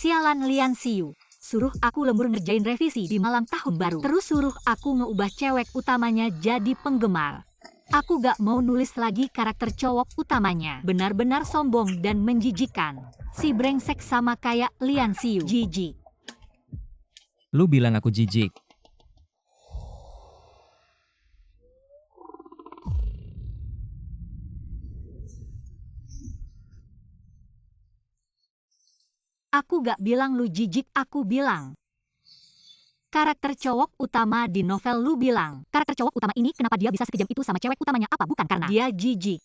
Sialan Lian Xiu. Suruh aku lembur ngerjain revisi di malam tahun baru. Terus suruh aku ngeubah cewek utamanya jadi penggemar. Aku gak mau nulis lagi karakter cowok utamanya. Benar-benar sombong dan menjijikan. Si brengsek sama kayak Lian Xiu. Jijik. Lu bilang aku jijik. Aku gak bilang lu jijik, aku bilang karakter cowok utama di novel. Lu bilang karakter cowok utama ini kenapa dia bisa sekejam itu sama cewek utamanya? Apa bukan karena dia jijik?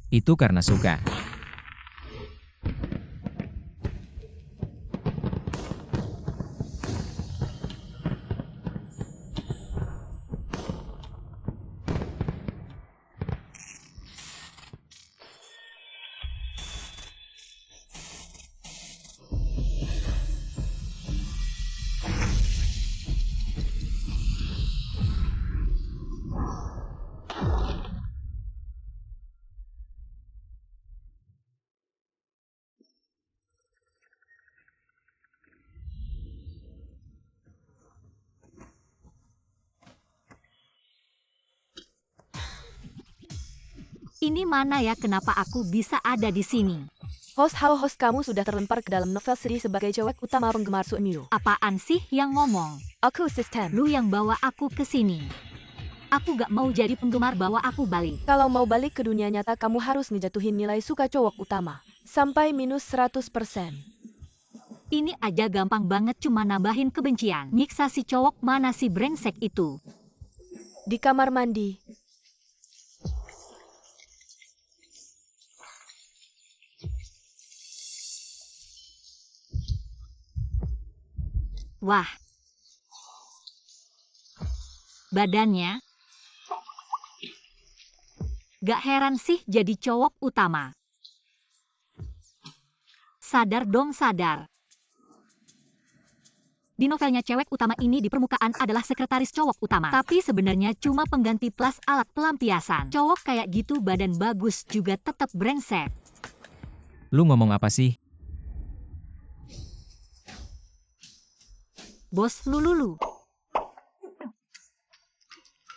Itu karena suka. Ini mana ya, kenapa aku bisa ada di sini? Host kamu sudah terlempar ke dalam novel seri sebagai cewek utama penggemar Suemyu. Apaan sih yang ngomong? Aku asisten. Lu yang bawa aku ke sini. Aku gak mau jadi penggemar, bawa aku balik. Kalau mau balik ke dunia nyata kamu harus ngejatuhin nilai suka cowok utama. Sampai minus 100%. Ini aja gampang banget, cuma nambahin kebencian. Nyiksa si cowok mana si brengsek itu? Di kamar mandi. Wah. Badannya. Gak heran sih jadi cowok utama. Sadar dong, sadar. Di novelnya cewek utama ini di permukaan adalah sekretaris cowok utama. Tapi sebenarnya cuma pengganti plus alat pelampiasan. Cowok kayak gitu badan bagus juga tetap brengsek. Lu ngomong apa sih? Bos, lu.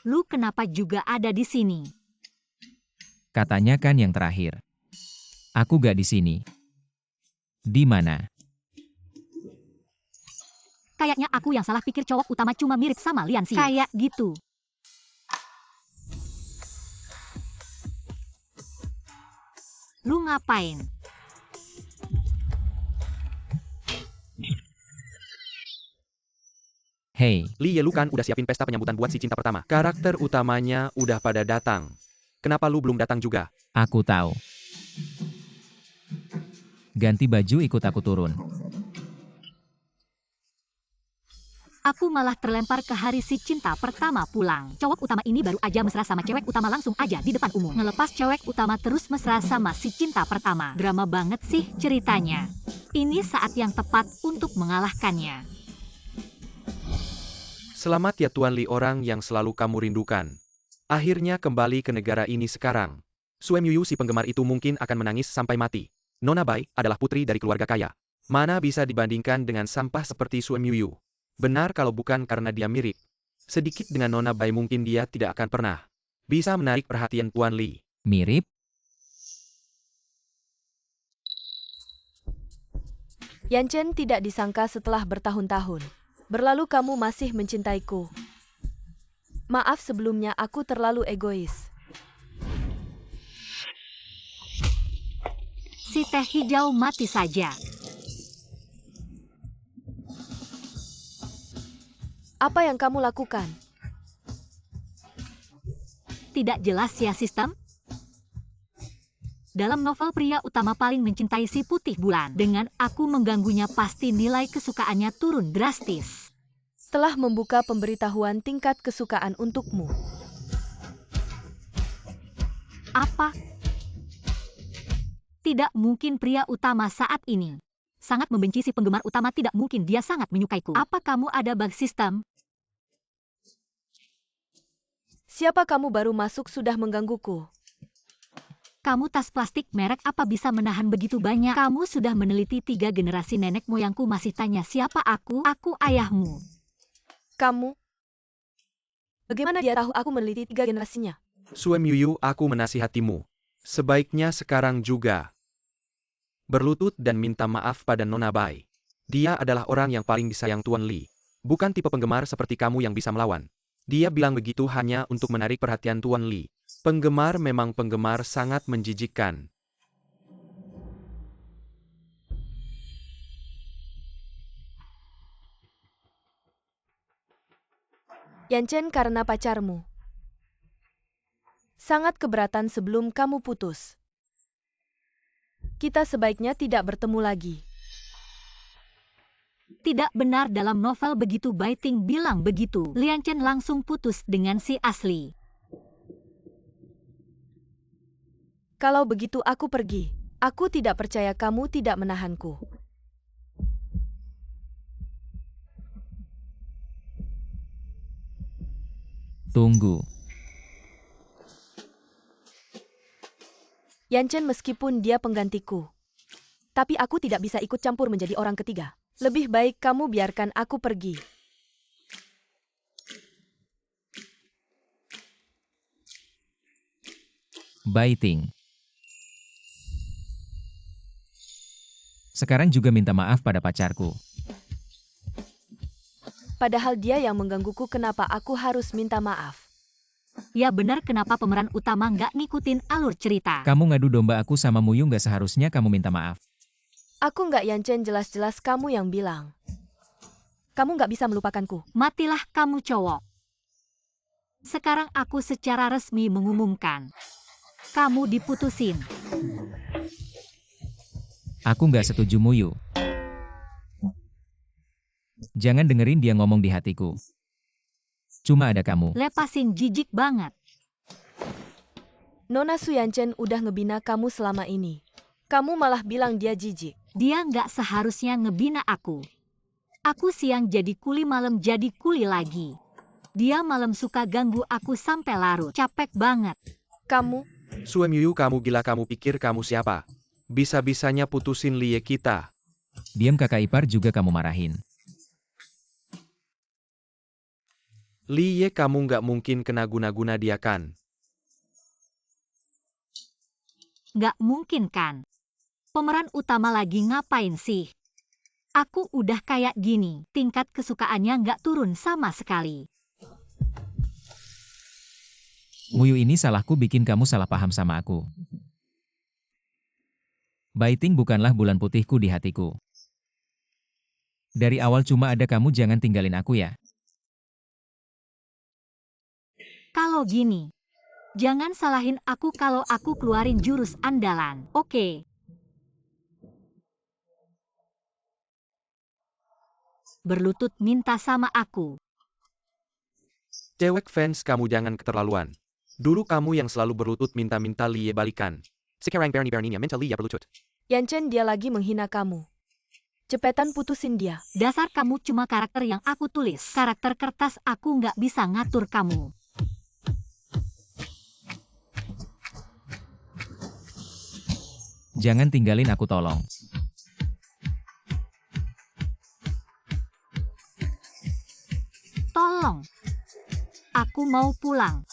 Lu kenapa juga ada di sini? Katanya kan yang terakhir. Aku gak di sini. Di mana? Kayaknya aku yang salah pikir cowok utama cuma mirip sama Lian Xiu. Kayak gitu. Lu ngapain? Hey, Li Ye, lu kan udah siapin pesta penyambutan buat si cinta pertama. Karakter utamanya udah pada datang. Kenapa lu belum datang juga? aku tahu. Ganti baju, ikut aku turun. Aku malah terlempar ke hari si cinta pertama pulang. Cowok utama ini baru aja mesra sama cewek utama langsung aja di depan umum. Ngelepas cewek utama terus mesra sama si cinta pertama. Drama banget sih ceritanya. Ini saat yang tepat untuk mengalahkannya. Selamat ya Tuan Li, orang yang selalu kamu rindukan. Akhirnya kembali ke negara ini sekarang. Suemyu si penggemar itu mungkin akan menangis sampai mati. Nona Bai adalah putri dari keluarga kaya. Mana bisa dibandingkan dengan sampah seperti Suemyu. Benar kalau bukan karena dia mirip sedikit dengan Nona Bai, mungkin dia tidak akan pernah bisa menarik perhatian Tuan Li. Mirip? Yanchen tidak disangka setelah bertahun-tahun. Berlalu kamu masih mencintaiku. Maaf sebelumnya, aku terlalu egois. Si teh hijau mati saja. Apa yang kamu lakukan? Tidak jelas ya sistem? Dalam novel pria utama paling mencintai si putih bulan. Dengan aku mengganggunya pasti nilai kesukaannya turun drastis. Telah membuka pemberitahuan tingkat kesukaan untukmu. Apa? Tidak mungkin pria utama saat ini sangat membenci si penggemar utama, tidak mungkin dia sangat menyukaiku. Apa kamu ada bug sistem? Siapa kamu baru masuk sudah menggangguku? Kamu tas plastik merek apa bisa menahan begitu banyak? Kamu sudah meneliti 3 generasi nenek moyangku masih tanya siapa aku? Aku ayahmu. Kamu? Bagaimana dia tahu aku meneliti 3 generasinya? Suem Yuyu, aku menasihatimu. Sebaiknya sekarang juga berlutut dan minta maaf pada Nona Bai. Dia adalah orang yang paling disayang Tuan Li. Bukan tipe penggemar seperti kamu yang bisa melawan. Dia bilang begitu hanya untuk menarik perhatian Tuan Li. Penggemar memang penggemar sangat menjijikkan. Yanchen karena pacarmu. Sangat keberatan sebelum kamu putus. Kita sebaiknya tidak bertemu lagi. Tidak benar dalam novel begitu. Baiting bilang begitu. Lian Chen langsung putus dengan si asli. Kalau begitu aku pergi. Aku tidak percaya kamu tidak menahanku. Tunggu. Yanchen meskipun dia penggantiku. Tapi aku tidak bisa ikut campur menjadi orang ketiga. Lebih baik kamu biarkan aku pergi. Baiting. Sekarang juga minta maaf pada pacarku. Padahal dia yang menggangguku, kenapa aku harus minta maaf? Ya benar, kenapa pemeran utama nggak ngikutin alur cerita? Kamu ngadu domba aku sama Muyu, nggak seharusnya kamu minta maaf. Aku nggak Yanchen, jelas-jelas kamu yang bilang. Kamu nggak bisa melupakanku. Matilah kamu cowok. Sekarang aku secara resmi mengumumkan. Kamu diputusin. Aku nggak setuju Muyu. Jangan dengerin dia ngomong di hatiku. Cuma ada kamu. Lepasin, jijik banget. Nona Su, Yanchen udah ngebina kamu selama ini. Kamu malah bilang dia jijik. Dia nggak seharusnya ngebina aku. Aku siang jadi kuli, malam jadi kuli lagi. Dia malam suka ganggu aku sampai larut. Capek banget. Kamu? Suem Yuyu, kamu gila, kamu pikir kamu siapa? Bisa-bisanya putusin Lie kita. Diam, kakak ipar juga kamu marahin. Lie, kamu nggak mungkin kena guna-guna dia kan? Nggak mungkin kan? Pemeran utama lagi ngapain sih? Aku udah kayak gini, tingkat kesukaannya nggak turun sama sekali. Muyu, ini salahku bikin kamu salah paham sama aku. Baiting bukanlah bulan putihku di hatiku. Dari awal cuma ada kamu, jangan tinggalin aku ya. Kalau gini, jangan salahin aku kalau aku keluarin jurus andalan, oke? Berlutut minta sama aku. Cewek fans kamu jangan keterlaluan. Dulu kamu yang selalu berlutut minta-minta Lie balikan. Sekarang berani-beraninya minta Lie berlutut. Yanchen, dia lagi menghina kamu. Cepetan putusin dia. Dasar kamu cuma karakter yang aku tulis. Karakter kertas, aku nggak bisa ngatur kamu. Jangan tinggalin aku, tolong. Tolong. Aku mau pulang.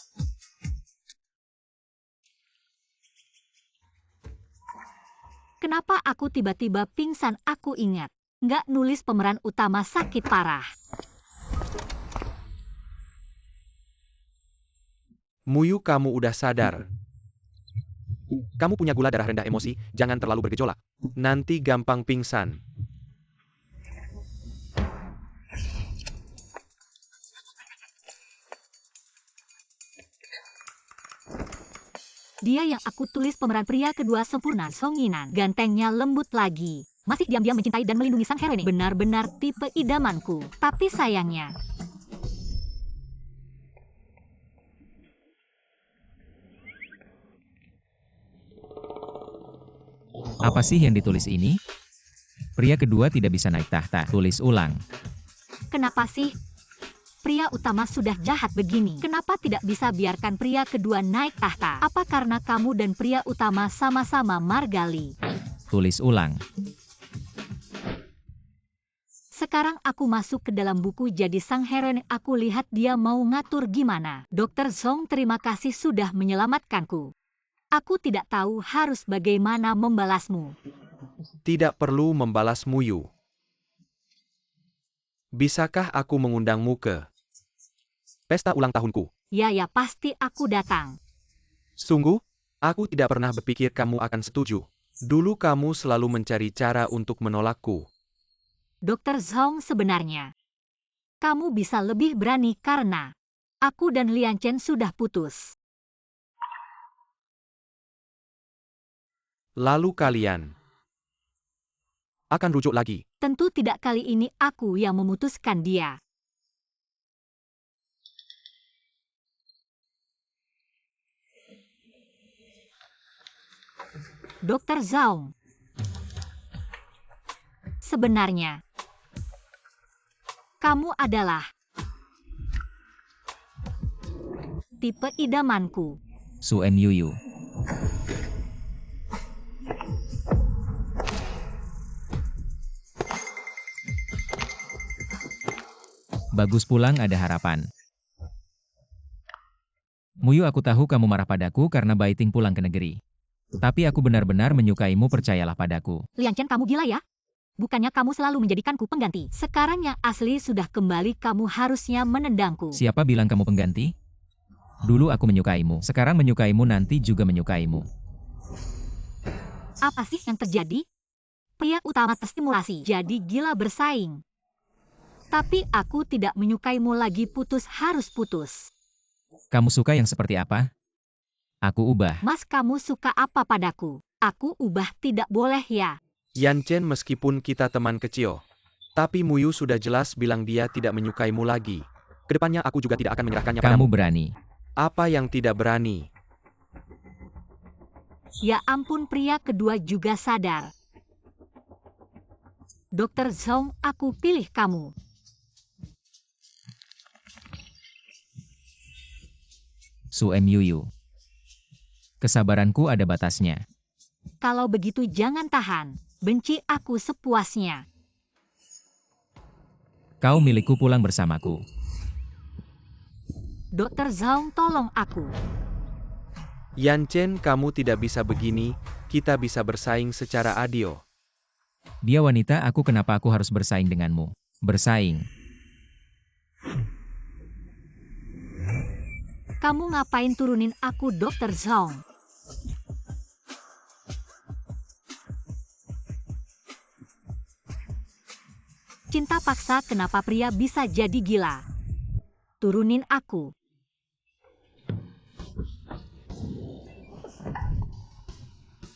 Kenapa aku tiba-tiba pingsan? Aku ingat. Nggak nulis pemeran utama sakit parah. Muyu, kamu udah sadar. Kamu punya gula darah rendah emosi, jangan terlalu bergejolak. Nanti gampang pingsan. Dia yang aku tulis pemeran pria kedua sempurna, Songinan. Gantengnya lembut lagi. Masih diam-diam mencintai dan melindungi sang heroine. Benar-benar tipe idamanku. Tapi sayangnya, Apa sih yang ditulis ini? Pria kedua tidak bisa naik tahta. Tulis ulang. kenapa sih? Pria utama sudah jahat begini. Kenapa tidak bisa biarkan pria kedua naik tahta? Apa karena kamu dan pria utama sama-sama margali? Tulis ulang. Sekarang aku masuk ke dalam buku jadi sang heroin. Aku lihat dia mau ngatur gimana. Dr. Zhong, terima kasih sudah menyelamatkanku. Aku tidak tahu harus bagaimana membalasmu. Tidak perlu membalas Muyu. Bisakah aku mengundangmu ke pesta ulang tahunku? Ya, pasti aku datang. Sungguh, aku tidak pernah berpikir kamu akan setuju. Dulu kamu selalu mencari cara untuk menolakku. Dr. Zhong, sebenarnya kamu bisa lebih berani karena aku dan Lian Chen sudah putus. Lalu kalian akan rujuk lagi. Tentu tidak, kali ini aku yang memutuskan dia. Dr. Zhong, sebenarnya kamu adalah tipe idamanku. Su Myuyu. Bagus, pulang ada harapan. Muyu, aku tahu kamu marah padaku karena Baiting pulang ke negeri. Tapi aku benar-benar menyukaimu, percayalah padaku. Lian Chen, kamu gila ya? Bukannya kamu selalu menjadikanku pengganti. Sekarang yang asli sudah kembali, kamu harusnya menendangku. Siapa bilang kamu pengganti? Dulu aku menyukaimu, sekarang menyukaimu, nanti juga menyukaimu. Apa sih yang terjadi? Pria utama terstimulasi, jadi gila bersaing. Tapi aku tidak menyukaimu lagi, putus harus putus. Kamu suka yang seperti apa? Aku ubah. Mas, kamu suka apa padaku? Aku ubah tidak boleh ya? Yan Chen, meskipun kita teman kecil, tapi Muyu sudah jelas bilang dia tidak menyukaimu lagi. Kedepannya aku juga tidak akan menyerahkannya Kamu padamu. berani. Apa yang tidak berani? Ya ampun, pria kedua juga sadar. Dr. Zhong, aku pilih kamu. Su Myuyu. Kesabaranku ada batasnya. Kalau begitu jangan tahan. Benci aku sepuasnya. Kau milikku, pulang bersamaku. Dr. Zhong, tolong aku. Yan Chen, kamu tidak bisa begini, kita bisa bersaing secara adil. Dia wanita, kenapa aku harus bersaing denganmu? Bersaing. Kamu ngapain turunin aku, Dr. Zhong? Cinta paksa, kenapa pria bisa jadi gila? Turunin aku.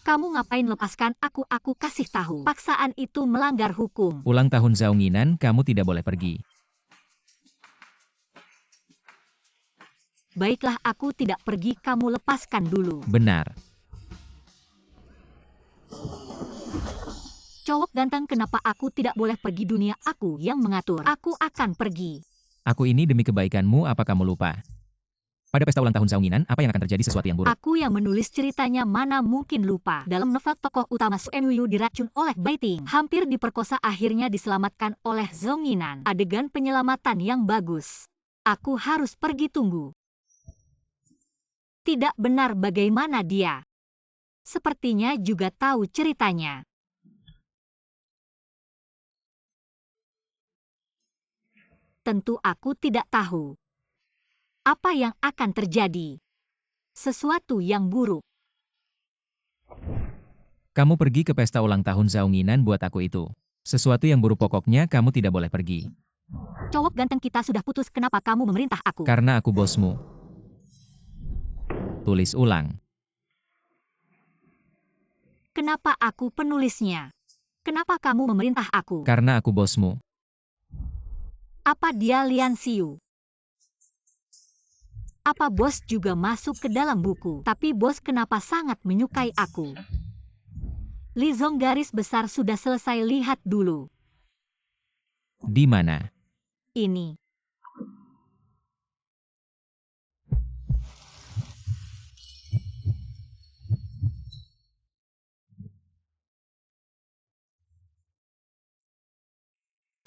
Kamu ngapain lepaskan aku? Aku kasih tahu. Paksaan itu melanggar hukum. Ulang tahun Zaunginan, kamu tidak boleh pergi. Baiklah, aku tidak pergi, kamu lepaskan dulu. Benar. Cowok ganteng, kenapa aku tidak boleh pergi? Dunia aku yang mengatur. Aku akan pergi. Aku ini demi kebaikanmu, apa kamu lupa? Pada pesta ulang tahun Zaunginan, apa yang akan terjadi? Sesuatu yang buruk. Aku yang menulis ceritanya, mana mungkin lupa. Dalam novel, tokoh utama Su Myuyu diracun oleh Baiting. Hampir diperkosa, akhirnya diselamatkan oleh Zaunginan. Adegan penyelamatan yang bagus. Aku harus pergi, tunggu. Tidak benar, bagaimana dia? Sepertinya juga tahu ceritanya. Tentu aku tidak tahu. Apa yang akan terjadi? Sesuatu yang buruk. Kamu pergi ke pesta ulang tahun Zaunginan buat aku itu. Sesuatu yang buruk, pokoknya kamu tidak boleh pergi. Cowok ganteng, kita sudah putus, kenapa kamu memerintah aku? Karena aku bosmu. Tulis ulang. Kenapa aku penulisnya? Kenapa kamu memerintah aku? Karena aku bosmu. Apa dia Lian Xiu? Apa bos juga masuk ke dalam buku? Tapi bos kenapa sangat menyukai aku? Li Zong, garis besar sudah selesai, lihat dulu. Di mana? Ini.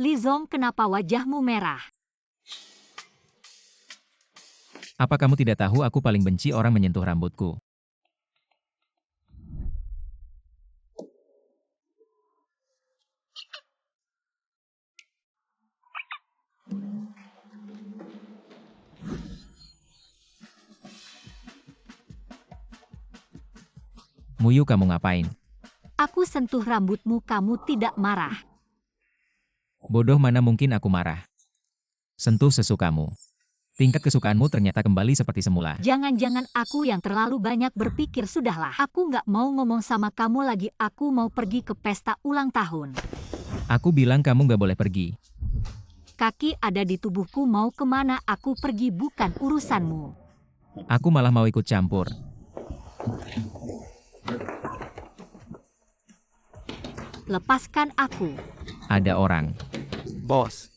Li Zong, kenapa wajahmu merah? Apa kamu tidak tahu aku paling benci orang menyentuh rambutku? Muyu, kamu ngapain? Aku sentuh rambutmu, kamu tidak marah. Bodoh, mana mungkin aku marah. Sentuh sesukamu. Tingkat kesukaanmu ternyata kembali seperti semula. Jangan-jangan aku yang terlalu banyak berpikir. Sudahlah, aku nggak mau ngomong sama kamu lagi. Aku mau pergi ke pesta ulang tahun. Aku bilang kamu nggak boleh pergi. Kaki ada di tubuhku, mau kemana aku pergi bukan urusanmu. Aku malah mau ikut campur. Lepaskan aku. Ada orang. Bos.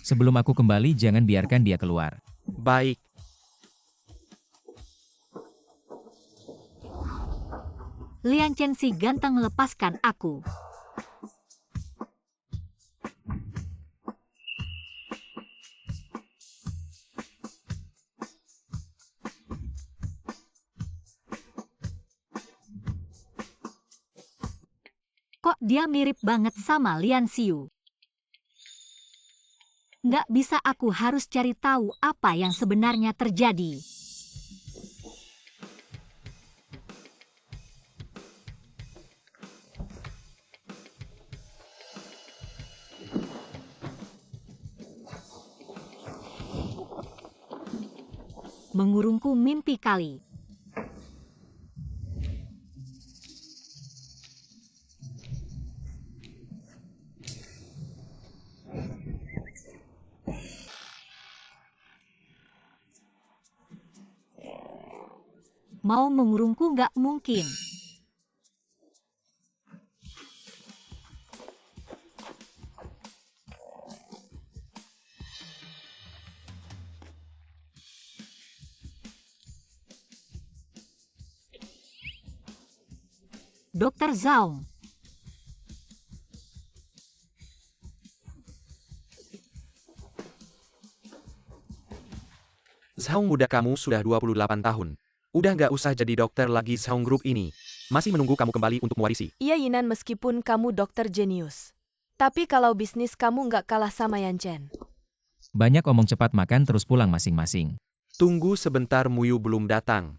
Sebelum aku kembali, jangan biarkan dia keluar. Baik. Lian Chen si ganteng, lepaskan aku. Kok dia mirip banget sama Lian Xiu? Nggak bisa, aku harus cari tahu apa yang sebenarnya terjadi. Mengurungku mimpi kali. Mau mengurungku nggak mungkin. Dr. Zhao. Zhao, muda kamu sudah 28 tahun. Udah nggak usah jadi dokter lagi. Zhao Group ini masih menunggu kamu kembali untuk mewarisi. Iya Yinan, meskipun kamu dokter jenius. Tapi kalau bisnis kamu nggak kalah sama Yan Chen. Banyak omong cepat, makan terus pulang masing-masing. Tunggu sebentar, Muyu belum datang.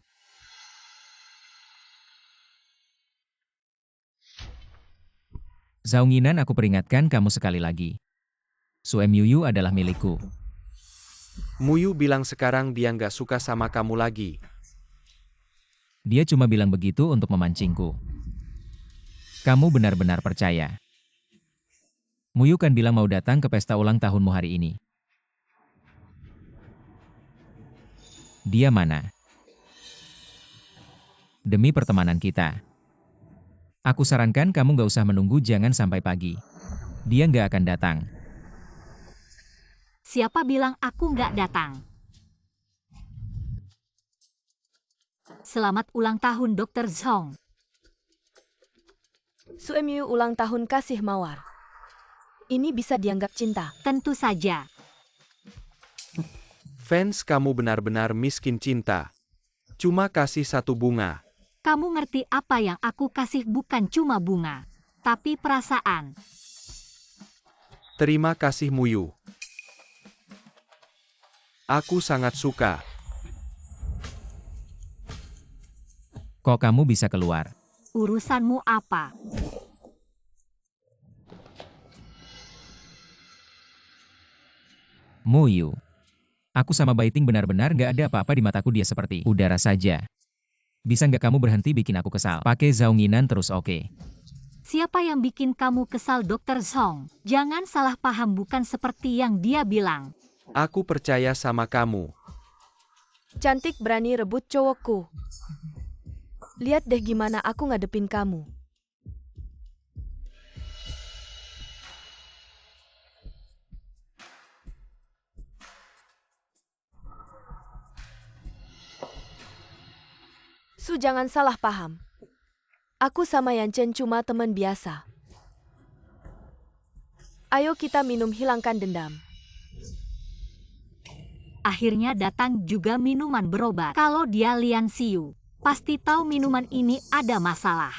Zhao Yinan, aku peringatkan kamu sekali lagi. Sue Miuyu adalah milikku. Muyu bilang sekarang dia nggak suka sama kamu lagi. Dia cuma bilang begitu untuk memancingku. Kamu benar-benar percaya? Muyu kan bilang mau datang ke pesta ulang tahunmu hari ini. Dia mana? Demi pertemanan kita. Aku sarankan kamu nggak usah menunggu, jangan sampai pagi. Dia nggak akan datang. Siapa bilang aku nggak datang? Selamat ulang tahun, Dr. Zhong. Suemyu ulang tahun kasih mawar. Ini bisa dianggap cinta. Tentu saja. Fans kamu benar-benar miskin cinta. Cuma kasih satu bunga. Kamu ngerti apa yang aku kasih? Bukan cuma bunga, tapi perasaan. Terima kasih Muyu. Aku sangat suka. Kok kamu bisa keluar? Urusanmu apa? Muyu. Aku sama Baiting benar-benar nggak ada apa-apa di mataku, dia seperti udara saja. Bisa nggak kamu berhenti bikin aku kesal? Pakai Zhao Yinan terus, oke? Siapa yang bikin kamu kesal, Dr. Zhong? Jangan salah paham, bukan seperti yang dia bilang. Aku percaya sama kamu. Cantik berani rebut cowokku. Lihat deh gimana aku ngadepin kamu. Su, jangan salah paham. Aku sama Yan Chen cuma teman biasa. Ayo kita minum hilangkan dendam. Akhirnya datang juga minuman berobat. Kalau dia Lian Xiu, pasti tahu minuman ini ada masalah.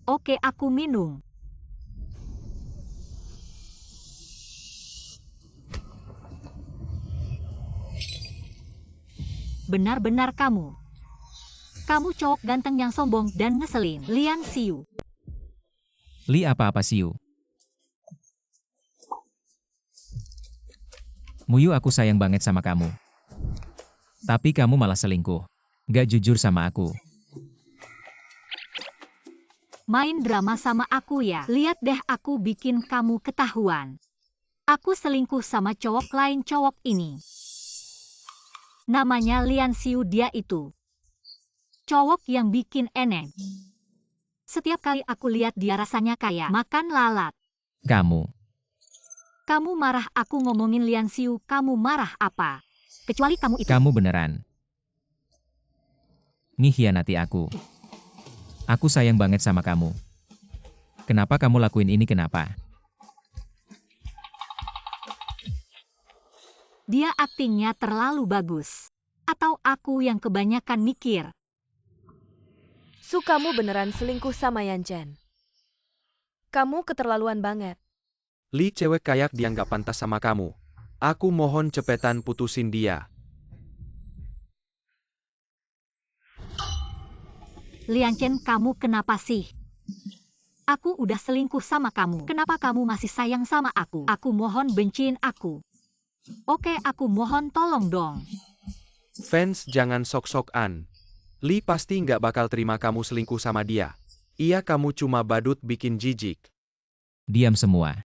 Oke, aku minum. Benar-benar kamu. Kamu cowok ganteng yang sombong dan ngeselin. Lian Xiu. Li apa-apa Siu. Muyu, aku sayang banget sama kamu. Tapi kamu malah selingkuh. Gak jujur sama aku. Main drama sama aku ya. Lihat deh, aku bikin kamu ketahuan. Aku selingkuh sama cowok lain. Cowok ini namanya Lian Xiu, dia itu cowok yang bikin eneng. Setiap kali aku lihat dia rasanya kayak makan lalat. Kamu marah aku ngomongin Lian Xiu, kamu marah apa? Kecuali kamu itu. Kamu beneran ngikhianati aku. Aku sayang banget sama kamu. Kenapa kamu lakuin ini, kenapa? Dia aktingnya terlalu bagus. Atau aku yang kebanyakan mikir? Su, kamu beneran selingkuh sama Yan Chen. Kamu keterlaluan banget. Li, cewek kayak dia nggak pantas sama kamu. Aku mohon cepetan putusin dia. Lian Chen, kamu kenapa sih? Aku udah selingkuh sama kamu. Kenapa kamu masih sayang sama aku? Aku mohon benciin aku. Oke, aku mohon tolong dong. Fans jangan sok-sokan. Li pasti nggak bakal terima kamu selingkuh sama dia. Iya, kamu cuma badut bikin jijik. Diam semua.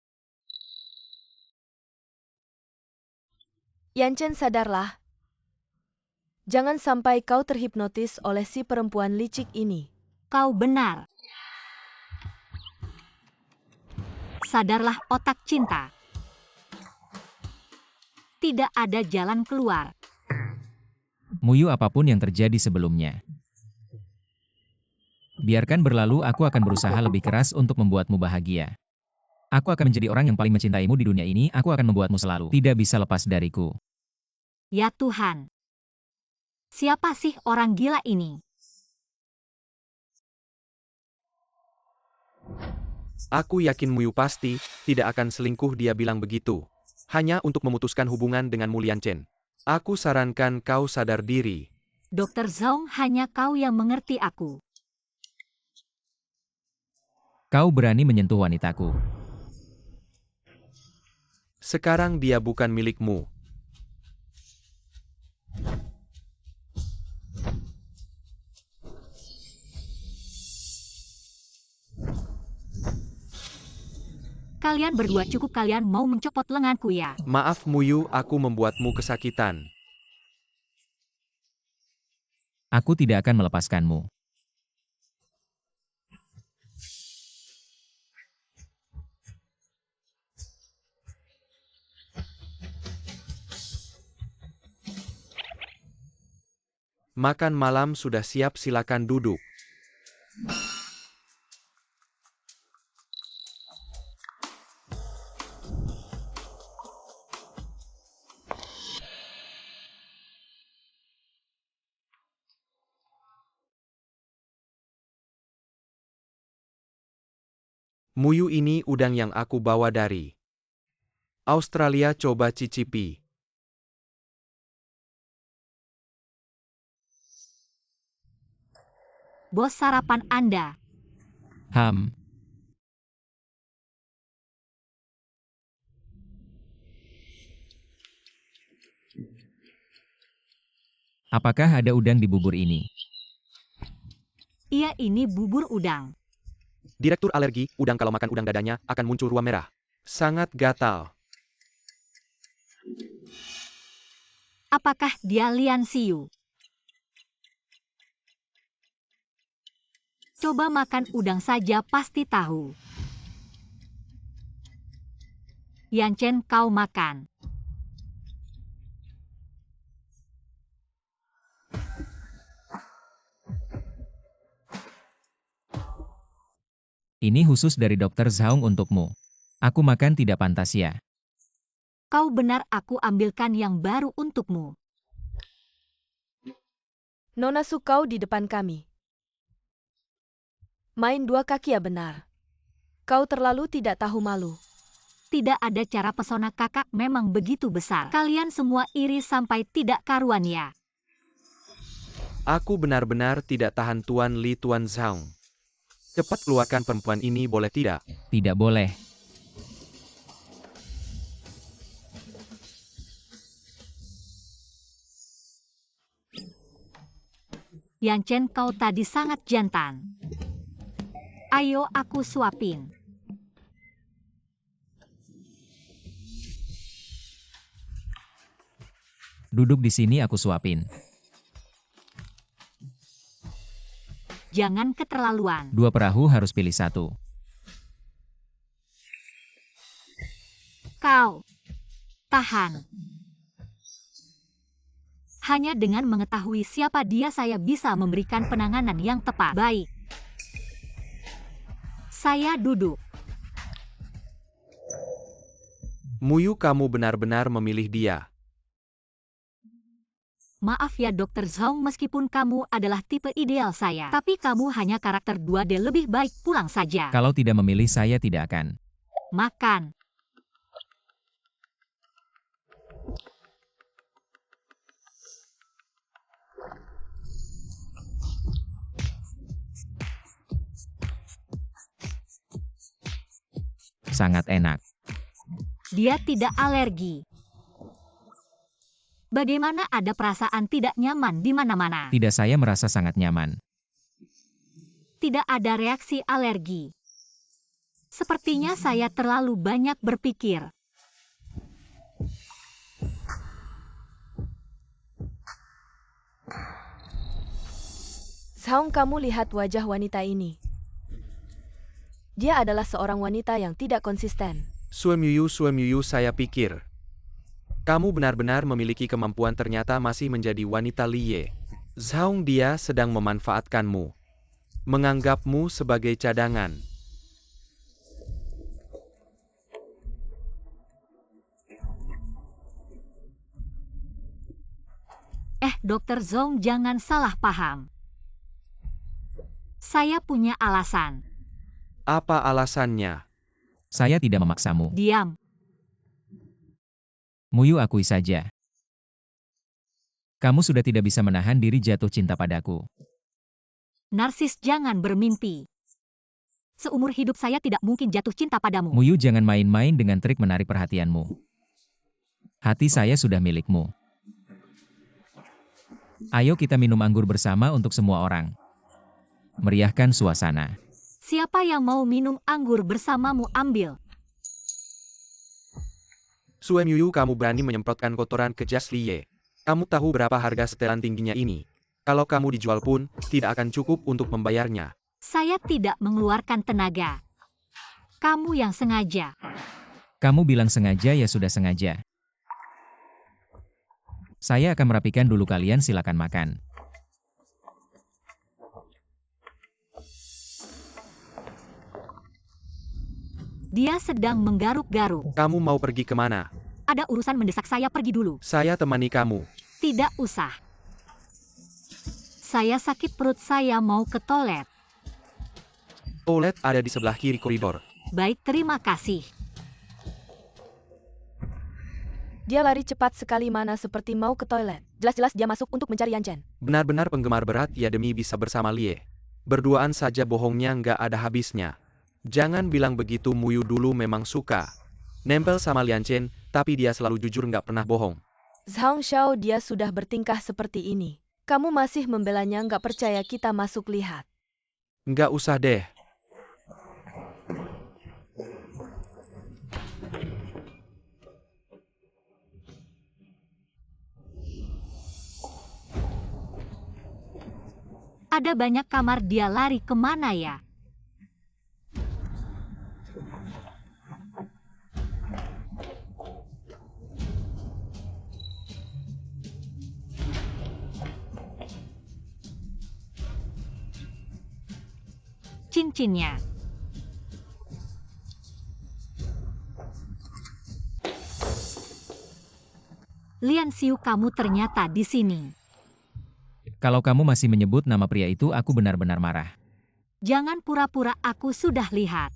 Yan Chen, sadarlah. Jangan sampai kau terhipnotis oleh si perempuan licik ini. Kau benar. Sadarlah, otak cinta. Tidak ada jalan keluar. Muyu, apapun yang terjadi sebelumnya, biarkan berlalu. Aku akan berusaha lebih keras untuk membuatmu bahagia. Aku akan menjadi orang yang paling mencintaimu di dunia ini. Aku akan membuatmu selalu tidak bisa lepas dariku. Ya Tuhan. Siapa sih orang gila ini? Aku yakin Muyu pasti tidak akan selingkuh, dia bilang begitu. Hanya untuk memutuskan hubungan dengan Lian Chen. Aku sarankan kau sadar diri. Dr. Zhong, hanya kau yang mengerti aku. Kau berani menyentuh wanitaku. Sekarang dia bukan milikmu. Kalian berdua cukup, kalian mau mencopot lenganku ya? Maaf Muyu, aku membuatmu kesakitan. Aku tidak akan melepaskanmu. Makan malam sudah siap, silakan duduk. Muyu, ini udang yang aku bawa dari Australia, coba cicipi. Bos, sarapan Anda. Apakah ada udang di bubur ini? Iya, ini bubur udang. Direktur alergi, udang kalau makan udang dadanya akan muncul ruam merah. Sangat gatal. Apakah dia Lian Xiu? Coba makan udang saja pasti tahu. Yan Chen, kau makan. Ini khusus dari Dr. Zhong untukmu. Aku makan tidak pantas ya. Kau benar, aku ambilkan yang baru untukmu. Nona Su, kau di depan kami. Main dua kaki ya benar. Kau terlalu tidak tahu malu. Tidak ada cara, pesona kakak memang begitu besar. Kalian semua iri sampai tidak karuan ya. Aku benar-benar tidak tahan Tuan Li, Tuan Zhang. Cepat keluarkan perempuan ini, boleh tidak? Tidak boleh. Yan Chen, kau tadi sangat jantan. Ayo aku suapin. Duduk di sini aku suapin. Jangan keterlaluan. 2 perahu harus pilih 1. Kau. Tahan. Hanya dengan mengetahui siapa dia saya bisa memberikan penanganan yang tepat. Baik. Saya duduk. Muyu, kamu benar-benar memilih dia. Maaf ya Dr. Zhong, meskipun kamu adalah tipe ideal saya. Tapi kamu hanya karakter 2D, lebih baik pulang saja. Kalau tidak memilih saya tidak akan. Makan. Sangat enak. Dia tidak alergi. Bagaimana ada perasaan tidak nyaman di mana-mana? Tidak, saya merasa sangat nyaman. Tidak ada reaksi alergi. Sepertinya saya terlalu banyak berpikir. Zhang, kamu lihat wajah wanita ini. Dia adalah seorang wanita yang tidak konsisten. Sue Miyu, saya pikir kamu benar-benar memiliki kemampuan, ternyata masih menjadi wanita Liye. Zhang, dia sedang memanfaatkanmu. Menganggapmu sebagai cadangan. Dr. Zhong, jangan salah paham. Saya punya alasan. Apa alasannya? Saya tidak memaksamu. Diam. Muyu, akui saja. Kamu sudah tidak bisa menahan diri jatuh cinta padaku. Narsis, jangan bermimpi. Seumur hidup saya tidak mungkin jatuh cinta padamu. Muyu, jangan main-main dengan trik menarik perhatianmu. Hati saya sudah milikmu. Ayo kita minum anggur bersama untuk semua orang. Meriahkan suasana. Siapa yang mau minum anggur bersamamu, ambil. Sue Miyu, kamu berani menyemprotkan kotoran ke jas Liye. Kamu tahu berapa harga setelan tingginya ini? Kalau kamu dijual pun, tidak akan cukup untuk membayarnya. Saya tidak mengeluarkan tenaga. Kamu yang sengaja. Kamu bilang sengaja, ya sudah sengaja. Saya akan merapikan dulu, kalian silakan makan. Dia sedang menggaruk-garuk. Kamu mau pergi kemana? Ada urusan mendesak, saya pergi dulu. Saya temani kamu. Tidak usah. Saya sakit perut, saya mau ke toilet. Toilet ada di sebelah kiri koridor. Baik, terima kasih. Dia lari cepat sekali, mana seperti mau ke toilet. Jelas-jelas dia masuk untuk mencari Yan Chen. Benar-benar penggemar berat ya, demi bisa bersama Liye. Berduaan saja bohongnya nggak ada habisnya. Jangan bilang begitu, Muyu dulu memang suka nempel sama Yan Chen, tapi dia selalu jujur, nggak pernah bohong. Zhang Xiao, dia sudah bertingkah seperti ini. Kamu masih membelanya, nggak percaya, kita masuk lihat. Nggak usah deh. Ada banyak kamar, dia lari kemana ya? Cincinnya. Lian Xiu, kamu ternyata di sini. Kalau kamu masih menyebut nama pria itu, aku benar-benar marah. Jangan pura-pura, aku sudah lihat.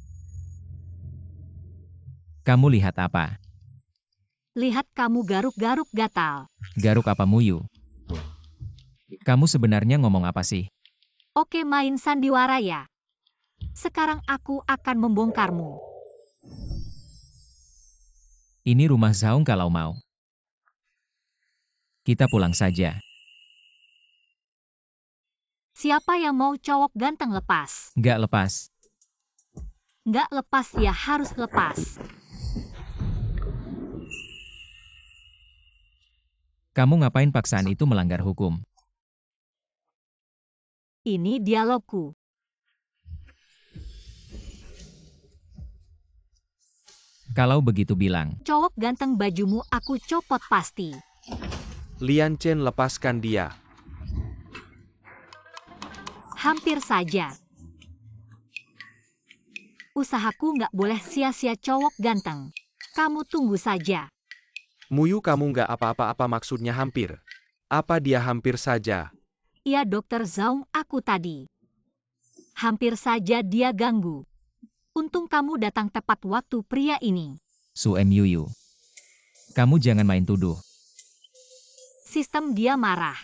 Kamu lihat apa? Lihat kamu garuk-garuk gatal. Garuk apa, Muyu? Kamu sebenarnya ngomong apa sih? Oke, main sandiwara ya. Sekarang aku akan membongkarmu. Ini rumah Zaong kalau mau. Kita pulang saja. Siapa yang mau cowok ganteng lepas? Nggak lepas. Nggak lepas ya harus lepas. Kamu ngapain paksaan itu melanggar hukum? Ini dialogku. Kalau begitu bilang. Cowok ganteng, bajumu aku copot pasti. Lian Chen, lepaskan dia. Hampir saja. Usahaku nggak boleh sia-sia, cowok ganteng. Kamu tunggu saja. Muyu, kamu nggak apa-apa, maksudnya hampir. Apa dia hampir saja? Iya, Dokter Zaong, aku tadi. Hampir saja dia ganggu. Untung kamu datang tepat waktu, pria ini. Su Yuyu. Kamu jangan main tuduh. Sistem dia marah.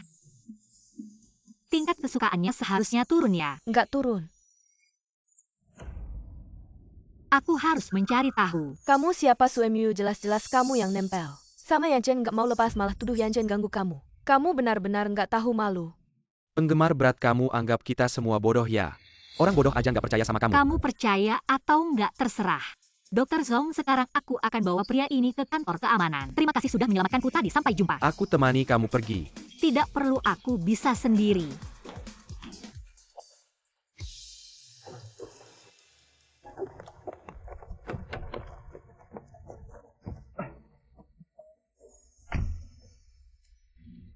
Tingkat kesukaannya seharusnya turun ya. Nggak turun. Aku harus mencari tahu. Kamu siapa, Suemyu? Jelas-jelas kamu yang nempel. Sama Yan Chen nggak mau lepas, malah tuduh Yan Chen ganggu kamu. Kamu benar-benar nggak tahu malu. Penggemar berat kamu anggap kita semua bodoh ya? Orang bodoh aja nggak percaya sama kamu. Kamu percaya atau nggak terserah. Dokter Zhong, sekarang aku akan bawa pria ini ke kantor keamanan. Terima kasih sudah menyelamatkanku tadi, sampai jumpa. Aku temani kamu pergi. Tidak perlu, aku bisa sendiri.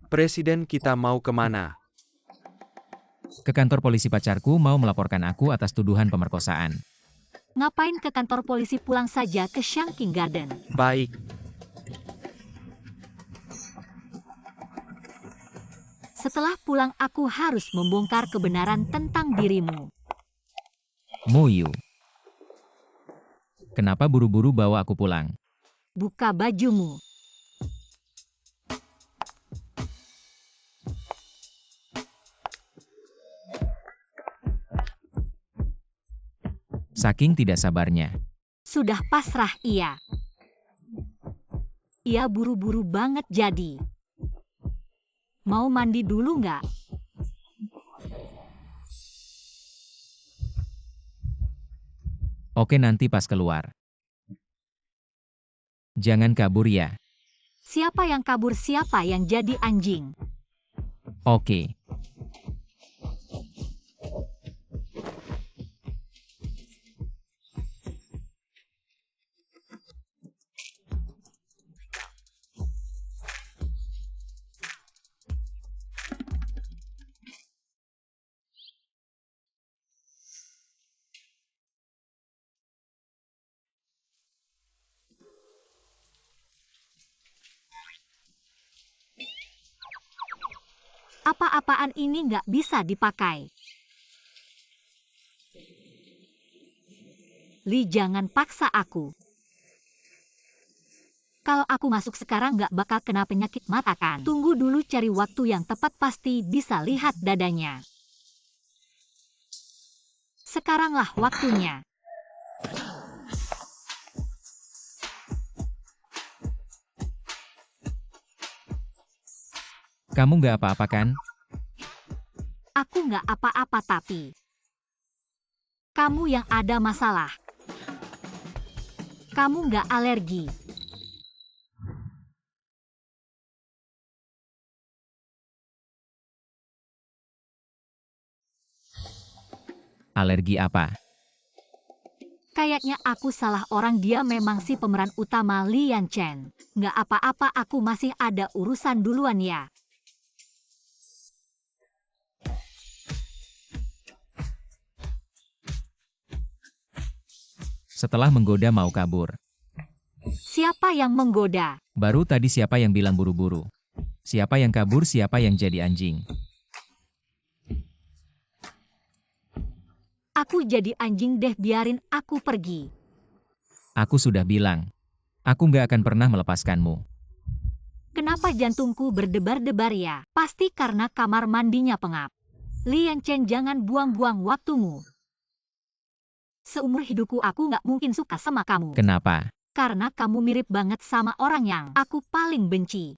Presiden, kita mau kemana? Ke kantor polisi, pacarku mau melaporkan aku atas tuduhan pemerkosaan. Ngapain ke kantor polisi, pulang saja ke Shanking Garden. Baik. Setelah pulang aku harus membongkar kebenaran tentang dirimu. Muyu. Kenapa buru-buru bawa aku pulang? Buka bajumu. Saking tidak sabarnya. Sudah pasrah ia. Ia buru-buru banget jadi. Mau mandi dulu nggak? Oke, nanti pas keluar. Jangan kabur ya. Siapa yang kabur, siapa yang jadi anjing? Oke. Apa-apaan ini nggak bisa dipakai. Li, jangan paksa aku. Kalau aku masuk sekarang nggak bakal kena penyakit mata kan? Tunggu dulu, cari waktu yang tepat, pasti bisa lihat dadanya. Sekaranglah waktunya. Kamu nggak apa-apa kan? Aku nggak apa-apa, tapi kamu yang ada masalah. Kamu nggak alergi. Alergi apa? Kayaknya aku salah orang, dia memang si pemeran utama Lian Chen. Nggak apa-apa, aku masih ada urusan duluan ya. Setelah menggoda mau kabur. Siapa yang menggoda? Baru tadi siapa yang bilang buru-buru? Siapa yang kabur, siapa yang jadi anjing? Aku jadi anjing deh, biarin aku pergi. Aku sudah bilang. Aku nggak akan pernah melepaskanmu. Kenapa jantungku berdebar-debar ya? Pasti karena kamar mandinya pengap. Lian Chen, jangan buang-buang waktumu. Seumur hidupku aku nggak mungkin suka sama kamu. Kenapa? Karena kamu mirip banget sama orang yang aku paling benci.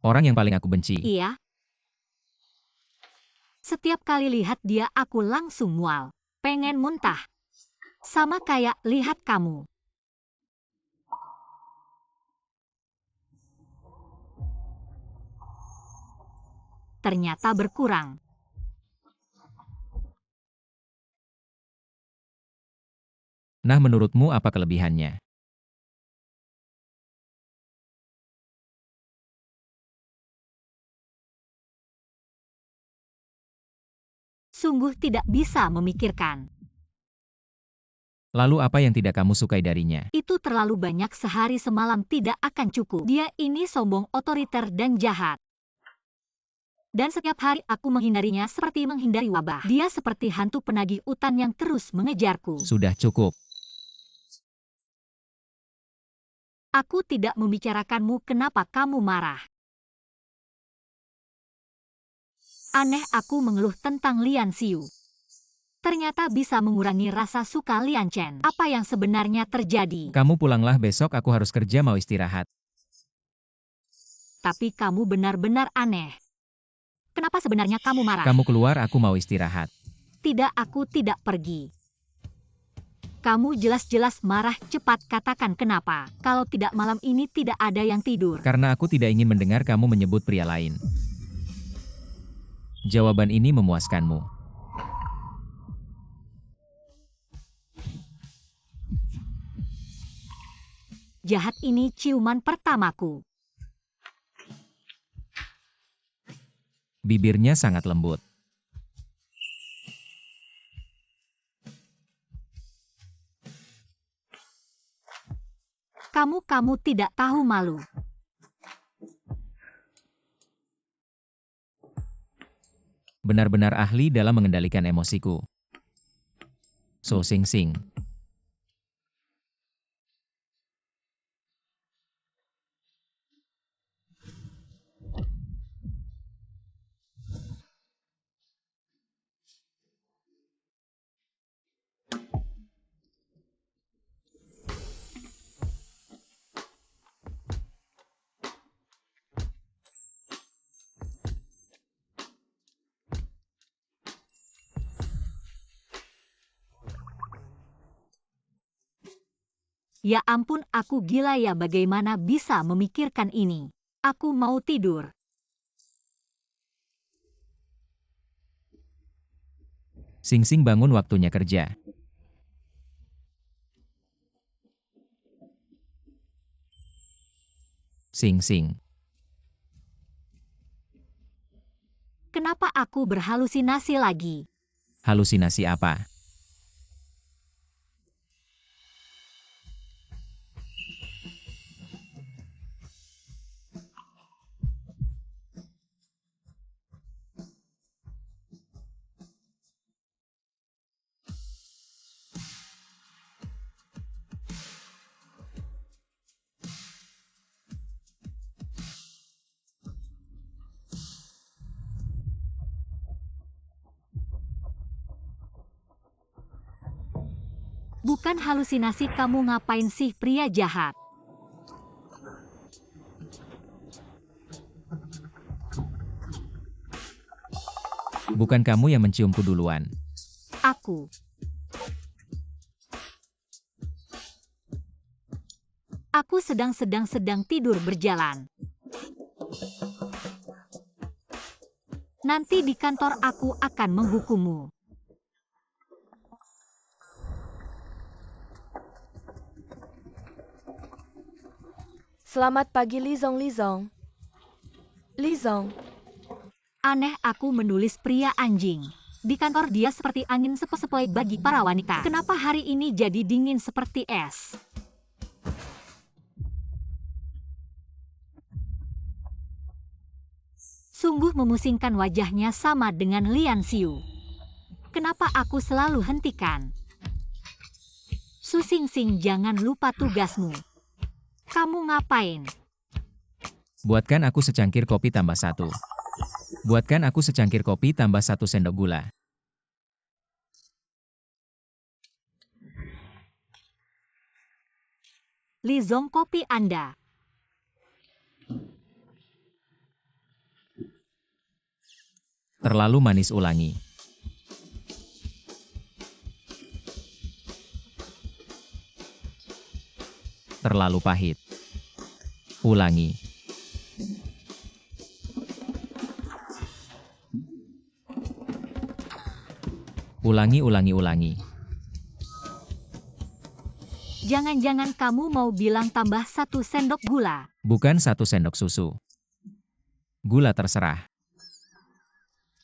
Orang yang paling aku benci. Iya. Setiap kali lihat dia aku langsung mual. Pengen muntah. Sama kayak lihat kamu. Ternyata berkurang. Nah, menurutmu apa kelebihannya? Sungguh tidak bisa memikirkan. Lalu apa yang tidak kamu sukai darinya? Itu terlalu banyak, sehari semalam tidak akan cukup. Dia ini sombong, otoriter, dan jahat. Dan setiap hari aku menghindarinya seperti menghindari wabah. Dia seperti hantu penagih utang yang terus mengejarku. Sudah cukup. Aku tidak membicarakanmu, kenapa kamu marah? Aneh, aku mengeluh tentang Lian Xiu. Ternyata bisa mengurangi rasa suka Lian Chen. Apa yang sebenarnya terjadi? Kamu pulanglah besok, aku harus kerja, mau istirahat. Tapi kamu benar-benar aneh. Kenapa sebenarnya kamu marah? Kamu keluar, aku mau istirahat. Tidak, aku tidak pergi. Kamu jelas-jelas marah, cepat katakan kenapa. Kalau tidak, malam ini tidak ada yang tidur. Karena aku tidak ingin mendengar kamu menyebut pria lain. Jawaban ini memuaskanmu. Jahat, ini ciuman pertamaku. Bibirnya sangat lembut. Kamu tidak tahu malu. Benar-benar ahli dalam mengendalikan emosiku. So Sing Sing. Ya ampun, aku gila ya, bagaimana bisa memikirkan ini? Aku mau tidur. Sing Sing, bangun, waktunya kerja. Sing Sing. Kenapa aku berhalusinasi lagi? Halusinasi apa? Bukan halusinasi, kamu ngapain sih, pria jahat? Bukan kamu yang menciumku duluan. Aku. Aku sedang tidur berjalan. Nanti di kantor aku akan menghukummu. Selamat pagi, Li Zong. Li Zong. Aneh, aku menulis pria anjing. Di kantor dia seperti angin sepoi-sepoi bagi para wanita. Kenapa hari ini jadi dingin seperti es? Sungguh memusingkan wajahnya sama dengan Lian Xiu. Kenapa aku selalu hentikan? Su Xingxing, jangan lupa tugasmu. Kamu ngapain? Buatkan aku secangkir kopi tambah 1. Buatkan aku secangkir kopi tambah 1 sendok gula. Li Zong, kopi Anda. Terlalu manis, ulangi. Terlalu pahit. Ulangi. Ulangi. Jangan-jangan kamu mau bilang tambah 1 sendok gula? Bukan 1 sendok susu. Gula terserah.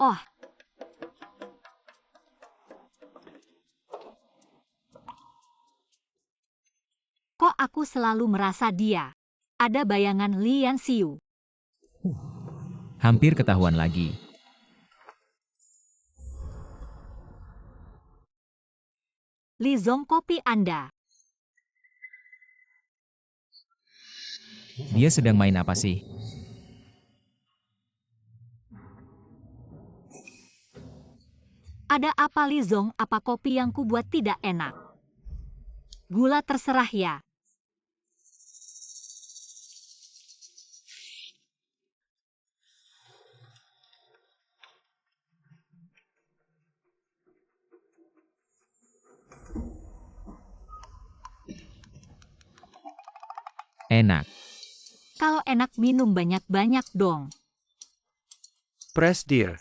Oh. Kok aku selalu merasa dia? Ada bayangan Lian Xiu. Hampir ketahuan lagi. Li Zong, kopi Anda. Dia sedang main apa sih? Ada apa Li Zong? Apa kopi yang kubuat tidak enak? Gula terserah ya. Enak. Kalau enak minum banyak-banyak dong. Press dear.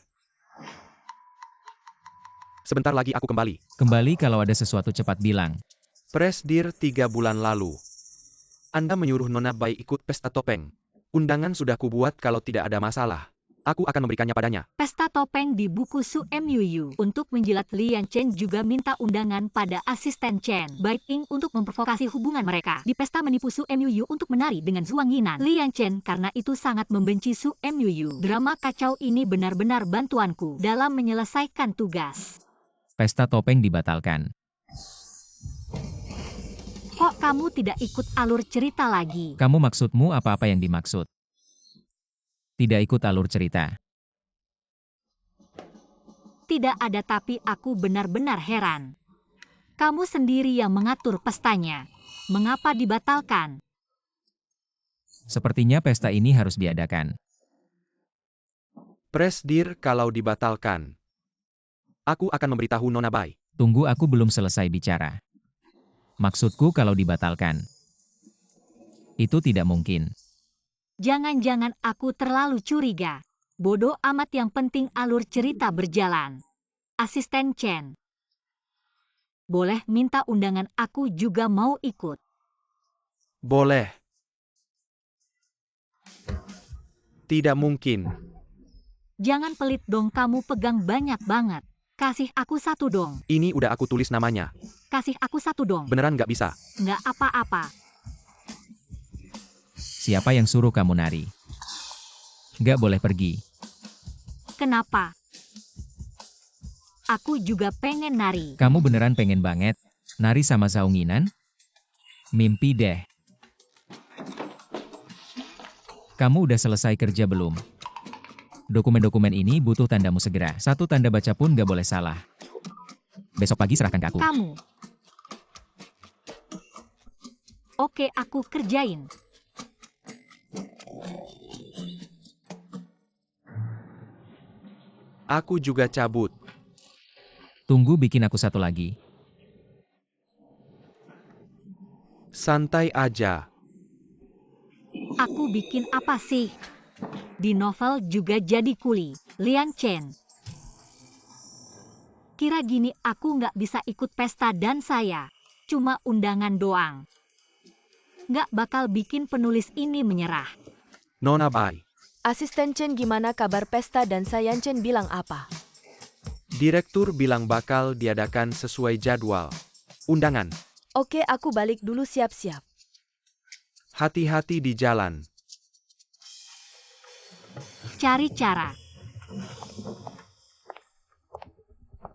Sebentar lagi aku kembali. Kembali kalau ada sesuatu, cepat bilang. Press dear, 3 bulan lalu. Anda menyuruh Nona Bai ikut pesta topeng. Undangan sudah kubuat, kalau tidak ada masalah. Aku akan memberikannya padanya. Pesta topeng di buku Su Muu. Untuk menjilat Lian Chen juga minta undangan pada asisten Chen Baiting untuk memprovokasi hubungan mereka. Di pesta menipu Su Muu untuk menari dengan Zhuang Yinan. Lian Chen karena itu sangat membenci Su Muu. Drama kacau ini benar-benar bantuanku dalam menyelesaikan tugas. Pesta topeng dibatalkan. Kok kamu tidak ikut alur cerita lagi? Kamu maksudmu apa yang dimaksud? Tidak ikut alur cerita. Tidak ada, tapi aku benar-benar heran. Kamu sendiri yang mengatur pestanya. Mengapa dibatalkan? Sepertinya pesta ini harus diadakan. Press dear, kalau dibatalkan, aku akan memberitahu Nona Bai. Tunggu, aku belum selesai bicara. Maksudku kalau dibatalkan. Itu tidak mungkin. Jangan-jangan aku terlalu curiga. Bodoh amat, yang penting alur cerita berjalan. Asisten Chen. Boleh minta undangan, aku juga mau ikut. Boleh. Tidak mungkin. Jangan pelit dong, kamu pegang banyak banget. Kasih aku 1 dong. Ini udah aku tulis namanya. Kasih aku 1 dong. Beneran nggak bisa? Nggak apa-apa. Siapa yang suruh kamu nari? Nggak boleh pergi. Kenapa? Aku juga pengen nari. Kamu beneran pengen banget nari sama Zhuang Yinan? Mimpi deh. Kamu udah selesai kerja belum? Dokumen-dokumen ini butuh tandamu segera. 1 tanda baca pun nggak boleh salah. Besok pagi serahkan ke aku. Kamu. Oke, aku kerjain. Aku juga cabut. Tunggu, bikin aku 1 lagi. Santai aja. Aku bikin apa sih? Di novel juga jadi kuli. Lian Chen. Kira gini aku nggak bisa ikut pesta dan saya cuma undangan doang. Nggak bakal bikin penulis ini menyerah. Nona Bai. Asisten Chen, gimana kabar pesta dan Sayan Chen bilang apa? Direktur bilang bakal diadakan sesuai jadwal. Undangan. Oke, aku balik dulu, siap-siap. Hati-hati di jalan. Cari cara.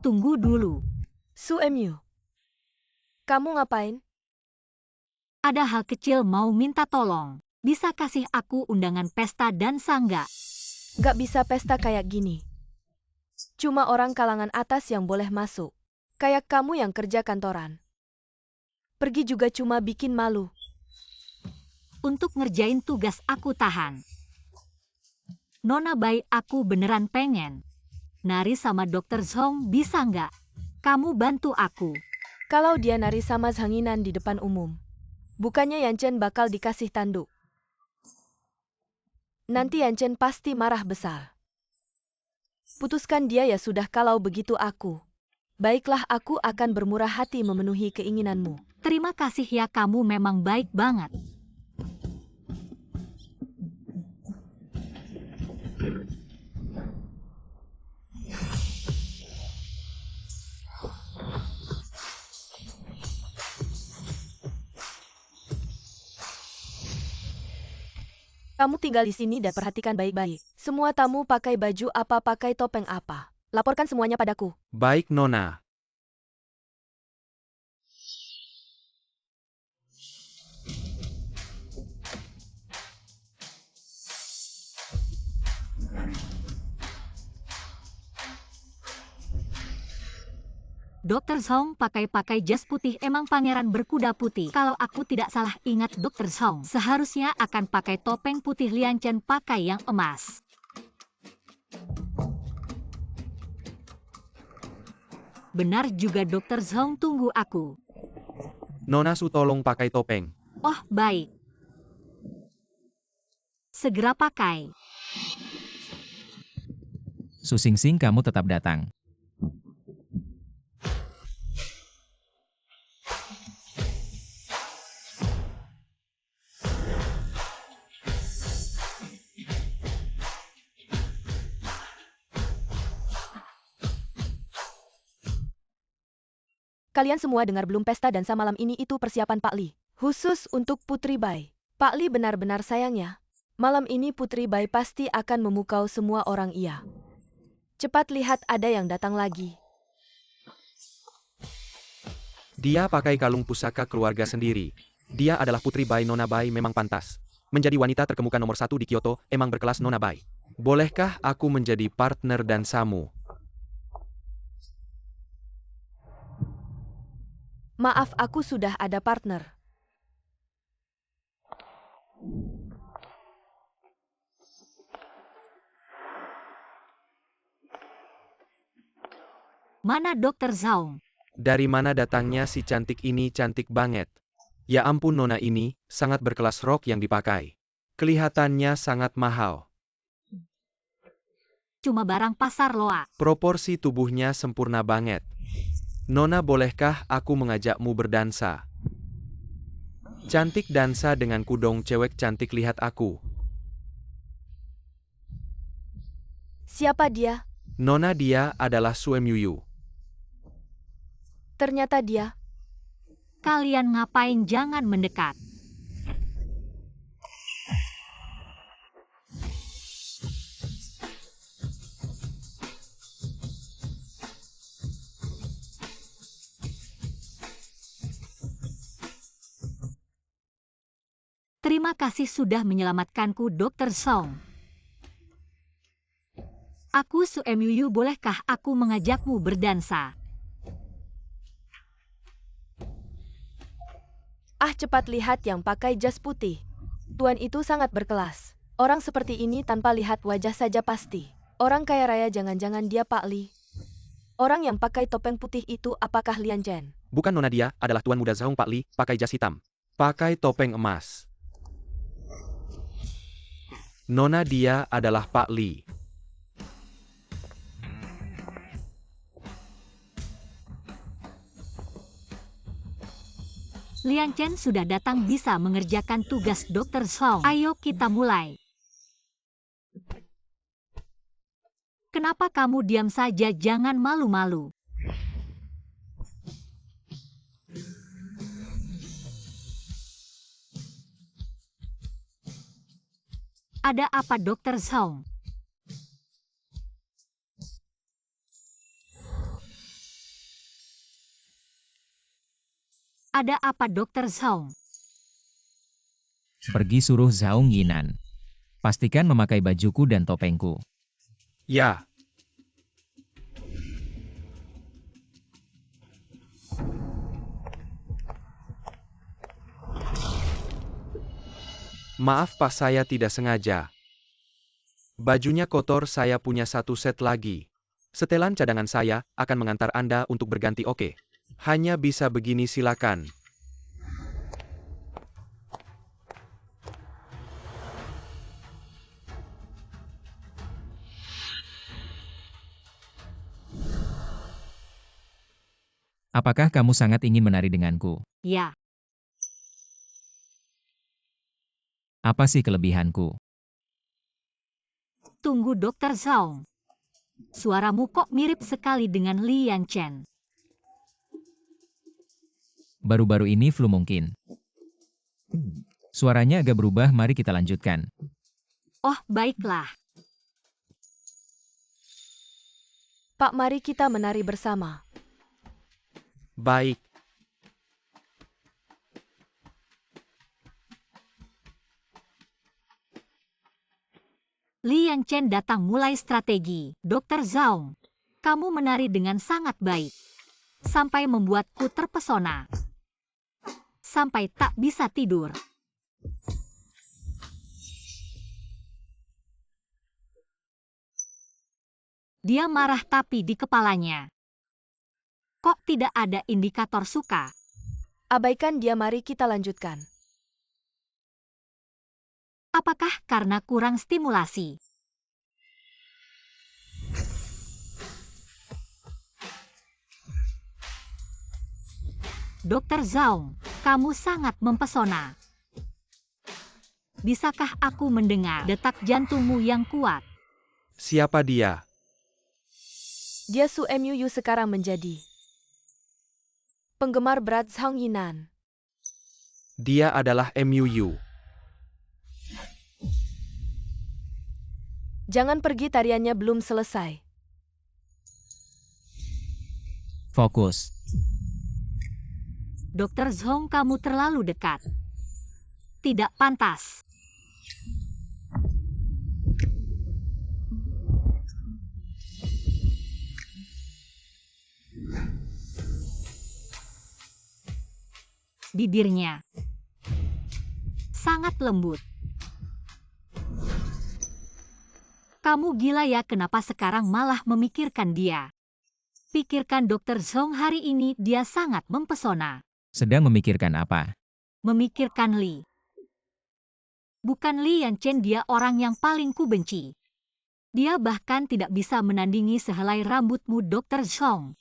Tunggu dulu. Su Emyu. Kamu ngapain? Ada hal kecil mau minta tolong. Bisa kasih aku undangan pesta dansa nggak? Gak bisa pesta kayak gini. Cuma orang kalangan atas yang boleh masuk. Kayak kamu yang kerja kantoran. Pergi juga cuma bikin malu. Untuk ngerjain tugas aku tahan. Nona Bai, aku beneran pengen. Nari sama Dokter Zhong bisa nggak? Kamu bantu aku. Kalau dia nari sama Zhanginan di depan umum, bukannya Yanchen bakal dikasih tanduk. Nanti Yanchen pasti marah besar. Putuskan dia ya sudah kalau begitu aku. Baiklah, aku akan bermurah hati memenuhi keinginanmu. Terima kasih ya, kamu memang baik banget. Kamu tinggal di sini dan perhatikan baik-baik. Semua tamu pakai baju apa, pakai topeng apa. Laporkan semuanya padaku. Baik, Nona. Dokter Zhong pakai jas putih, emang pangeran berkuda putih. Kalau aku tidak salah ingat, Dokter Zhong seharusnya akan pakai topeng putih, Lian Chen pakai yang emas. Benar juga Dokter Zhong, tunggu aku. Nona Su tolong pakai topeng. Oh, baik. Segera pakai. Su Xingxing, kamu tetap datang. Kalian semua dengar belum? Pesta dansa malam ini itu persiapan Pak Li. Khusus untuk Putri Bai. Pak Li benar-benar sayangnya. Malam ini Putri Bai pasti akan memukau semua orang iya. Cepat lihat, ada yang datang lagi. Dia pakai kalung pusaka keluarga sendiri. Dia adalah Putri Bai. Nona Bai memang pantas menjadi wanita terkemuka nomor 1 di Kyoto, emang berkelas Nona Bai. Bolehkah aku menjadi partner dansamu? Maaf, aku sudah ada partner. Mana Dokter Zhong? Dari mana datangnya si cantik ini? Cantik banget. Ya ampun, Nona ini sangat berkelas rok yang dipakai. Kelihatannya sangat mahal. Cuma barang pasar loa. Proporsi tubuhnya sempurna banget. Nona, bolehkah aku mengajakmu berdansa? Cantik dansa dengan kudong cewek cantik, lihat aku. Siapa dia? Nona, dia adalah Suem Yuyu. Ternyata dia. Kalian ngapain? Jangan mendekat. Terima kasih sudah menyelamatkanku, Dokter Song. Aku Suem Yuyu, bolehkah aku mengajakmu berdansa? Ah, cepat lihat yang pakai jas putih. Tuan itu sangat berkelas. Orang seperti ini tanpa lihat wajah saja pasti orang kaya raya. Jangan-jangan dia Pak Li. Orang yang pakai topeng putih itu apakah Lian Chen? Bukan, Nona, dia adalah Tuan Muda Zhong. Pak Li pakai jas hitam, pakai topeng emas. Nona, dia adalah Pak Li. Lian Chen sudah datang, bisa mengerjakan tugas Dokter Song. Ayo kita mulai. Kenapa kamu diam saja? Jangan malu-malu. Ada apa, Dokter Song? Ada apa Dr. Zhong? Pergi suruh Zhao Yinan. Pastikan memakai bajuku dan topengku. Ya. Maaf Pak, saya tidak sengaja. Bajunya kotor, saya punya satu set lagi. Setelan cadangan saya akan mengantar Anda untuk berganti, oke? Hanya bisa begini, silakan. Apakah kamu sangat ingin menari denganku? Ya, Apa sih kelebihanku? tunggu Dr. Zhong. Suaramu kok mirip sekali dengan Li Yanchen. Baru-baru ini flu mungkin. Suaranya agak berubah, mari kita lanjutkan. Oh, baiklah. Pak, mari kita menari bersama. Baik. Li Yanchen datang mulai strategi. Dr. Zhong, kamu menari dengan sangat baik. Sampai membuatku terpesona. Sampai tak bisa tidur. Dia marah tapi di kepalanya. Kok tidak ada indikator suka? Abaikan dia, mari kita lanjutkan. Apakah karena kurang stimulasi? Dr. Zhong, kamu sangat mempesona. Bisakah aku mendengar detak jantungmu yang kuat? Siapa dia? Dia Su Muu sekarang menjadi penggemar berat Zhao Yinan. Dia adalah MUU. Jangan pergi, tariannya belum selesai. Fokus. Dr. Zhong, kamu terlalu dekat. Tidak pantas. Bibirnya sangat lembut. Kamu gila ya, kenapa sekarang malah memikirkan dia? Pikirkan Dr. Zhong, hari ini dia sangat mempesona. Sedang memikirkan apa? Memikirkan Li. Bukan Li Yanchen, dia orang yang paling kubenci. Dia bahkan tidak bisa menandingi sehelai rambutmu, Dr. Zhong.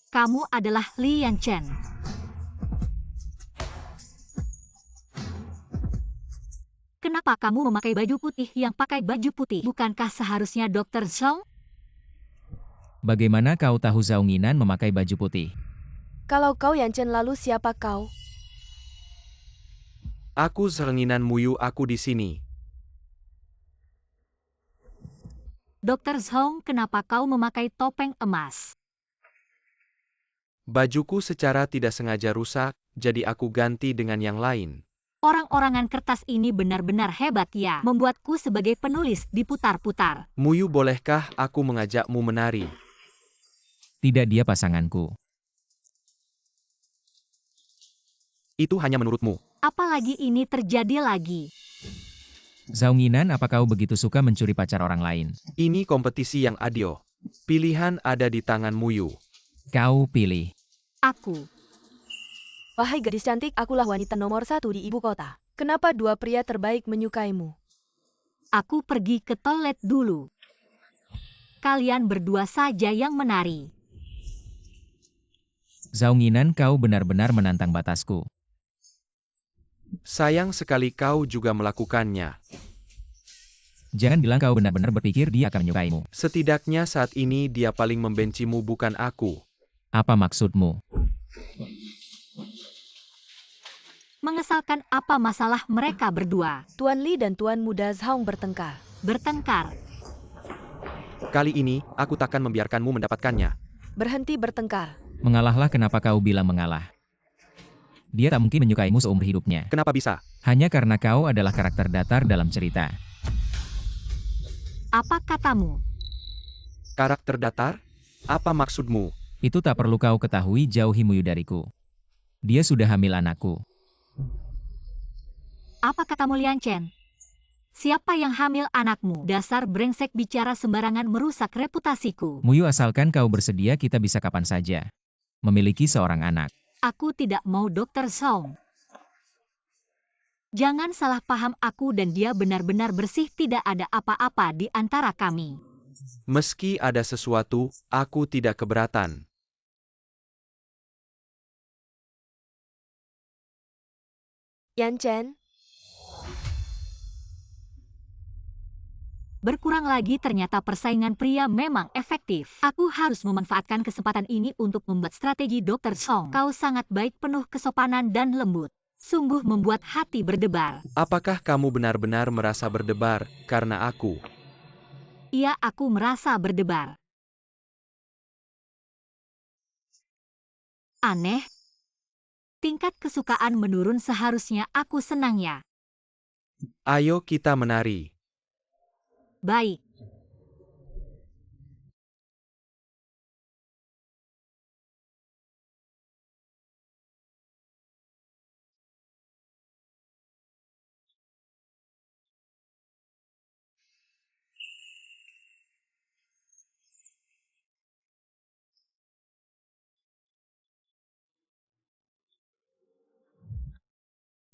Kamu adalah Li Yanchen. Kenapa kamu memakai baju putih? Yang pakai baju putih bukankah seharusnya Dr. Zhong? Bagaimana kau tahu Zhao Yinan memakai baju putih? Kalau kau Yanchen, lalu siapa kau? Aku Zhenginan Muyu, aku di sini. Dr. Zhong, kenapa kau memakai topeng emas? Bajuku secara tidak sengaja rusak, jadi aku ganti dengan yang lain. Orang-orangan kertas ini benar-benar hebat ya. Membuatku sebagai penulis diputar-putar. Muyu, bolehkah aku mengajakmu menari? Tidak, dia pasanganku. Itu hanya menurutmu. Apalagi ini terjadi lagi. Zhao Yinan, apa kau begitu suka mencuri pacar orang lain? Ini kompetisi yang adil. Pilihan ada di tangan Muyu. Kau pilih. Aku. Wahai gadis cantik, akulah wanita nomor 1 di ibu kota. Kenapa dua pria terbaik menyukaimu? Aku pergi ke toilet dulu. Kalian berdua saja yang menari. Zhao Yinan, kau benar-benar menantang batasku. Sayang sekali kau juga melakukannya. Jangan bilang kau benar-benar berpikir dia akan menyukaimu. Setidaknya saat ini dia paling membencimu, bukan aku. Apa maksudmu? Mengesalkan, apa masalah mereka berdua? Tuan Li dan Tuan Muda Zhao bertengkar. Bertengkar. Kali ini, aku takkan membiarkanmu mendapatkannya. Berhenti bertengkar. Mengalahlah, kenapa kau bilang mengalah? Dia tak mungkin menyukaimu seumur hidupnya. Kenapa bisa? Hanya karena kau adalah karakter datar dalam cerita. Apa katamu? Karakter datar? Apa maksudmu? Itu tak perlu kau ketahui, jauhi Muyu dariku. Dia sudah hamil anakku. Apa katamu Lian Chen? Siapa yang hamil anakmu? Dasar brengsek, bicara sembarangan merusak reputasiku. Muyu, asalkan kau bersedia, kita bisa kapan saja memiliki seorang anak. Aku tidak mau Dr. Song. Jangan salah paham, aku dan dia benar-benar bersih, tidak ada apa-apa di antara kami. Meski ada sesuatu, aku tidak keberatan. Yan Chen, Berkurang lagi, ternyata persaingan pria memang efektif. Aku harus memanfaatkan kesempatan ini untuk membuat strategi Dr. Song. Kau sangat baik, penuh kesopanan dan lembut. Sungguh membuat hati berdebar. Apakah kamu benar-benar merasa berdebar karena aku? Iya, aku merasa berdebar. Aneh. Tingkat kesukaan menurun, seharusnya aku senang ya. Ayo kita menari. Baik.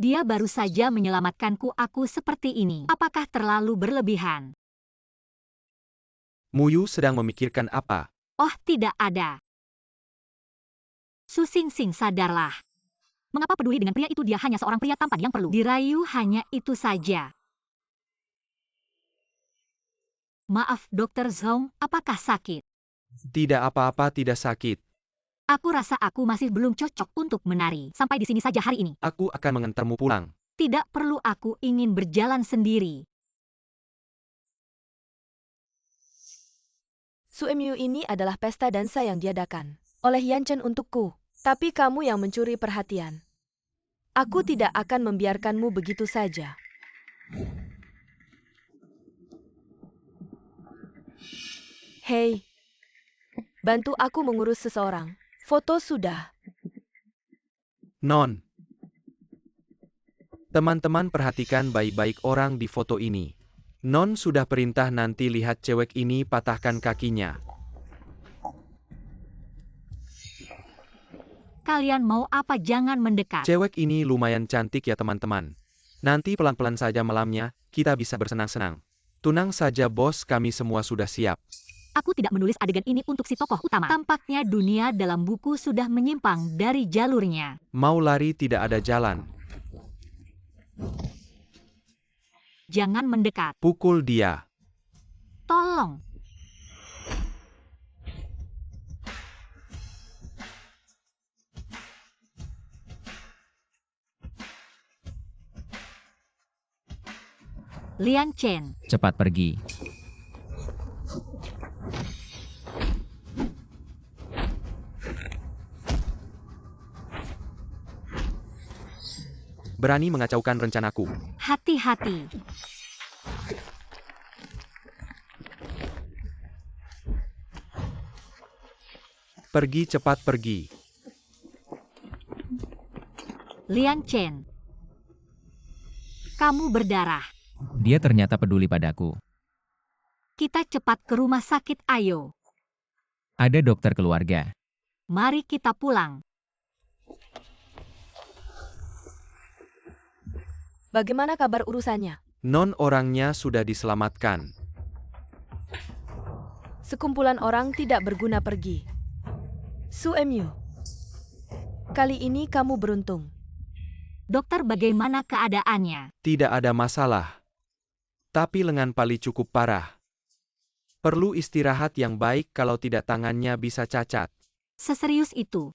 Dia baru saja menyelamatkanku, aku seperti ini. Apakah terlalu berlebihan? Muyu sedang memikirkan apa? Oh, tidak ada. Su Xingxing, sadarlah. Mengapa peduli dengan pria itu? Dia hanya seorang pria tampan yang perlu dirayu, hanya itu saja. Maaf, Dr. Zhong, apakah sakit? Tidak apa-apa, tidak sakit. Aku rasa aku masih belum cocok untuk menari. Sampai di sini saja hari ini. Aku akan mengantarmu pulang. Tidak perlu, aku ingin berjalan sendiri. Suemyu ini adalah pesta dansa yang diadakan oleh Yan Chen untukku. Tapi kamu yang mencuri perhatian. Aku tidak akan membiarkanmu begitu saja. Hei, bantu aku mengurus seseorang. Foto sudah. Non. Teman-teman, perhatikan baik-baik orang di foto ini. Non sudah perintah, nanti lihat cewek ini patahkan kakinya. Kalian mau apa? Jangan mendekat. Cewek ini lumayan cantik ya teman-teman. Nanti pelan-pelan saja malamnya, kita bisa bersenang-senang. Tunang saja bos, kami semua sudah siap. Aku tidak menulis adegan ini untuk si tokoh utama. Tampaknya dunia dalam buku sudah menyimpang dari jalurnya. Mau lari tidak ada jalan. Jangan mendekat. Pukul dia. Tolong. Lian Chen. Cepat pergi. Berani mengacaukan rencanaku. Hati-hati. Pergi, cepat pergi. Lian Chen. Kamu berdarah. Dia ternyata peduli padaku. Kita cepat ke rumah sakit, ayo. Ada dokter keluarga. Mari kita pulang. Bagaimana kabar urusannya? Non orangnya sudah diselamatkan. Sekumpulan orang tidak berguna pergi. Suemyu, kali ini kamu beruntung. Dokter, bagaimana keadaannya? Tidak ada masalah. Tapi lengan Pali cukup parah. Perlu istirahat yang baik, kalau tidak tangannya bisa cacat. Seserius itu?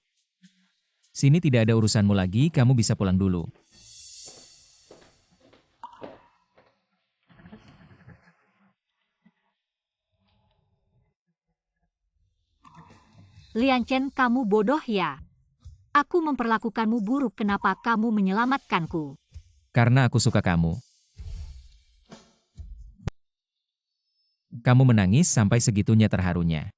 Sini tidak ada urusanmu lagi, kamu bisa pulang dulu. Lian Chen, kamu bodoh ya? Aku memperlakukanmu buruk, kenapa kamu menyelamatkanku? Karena aku suka kamu. Kamu menangis sampai segitunya terharunya.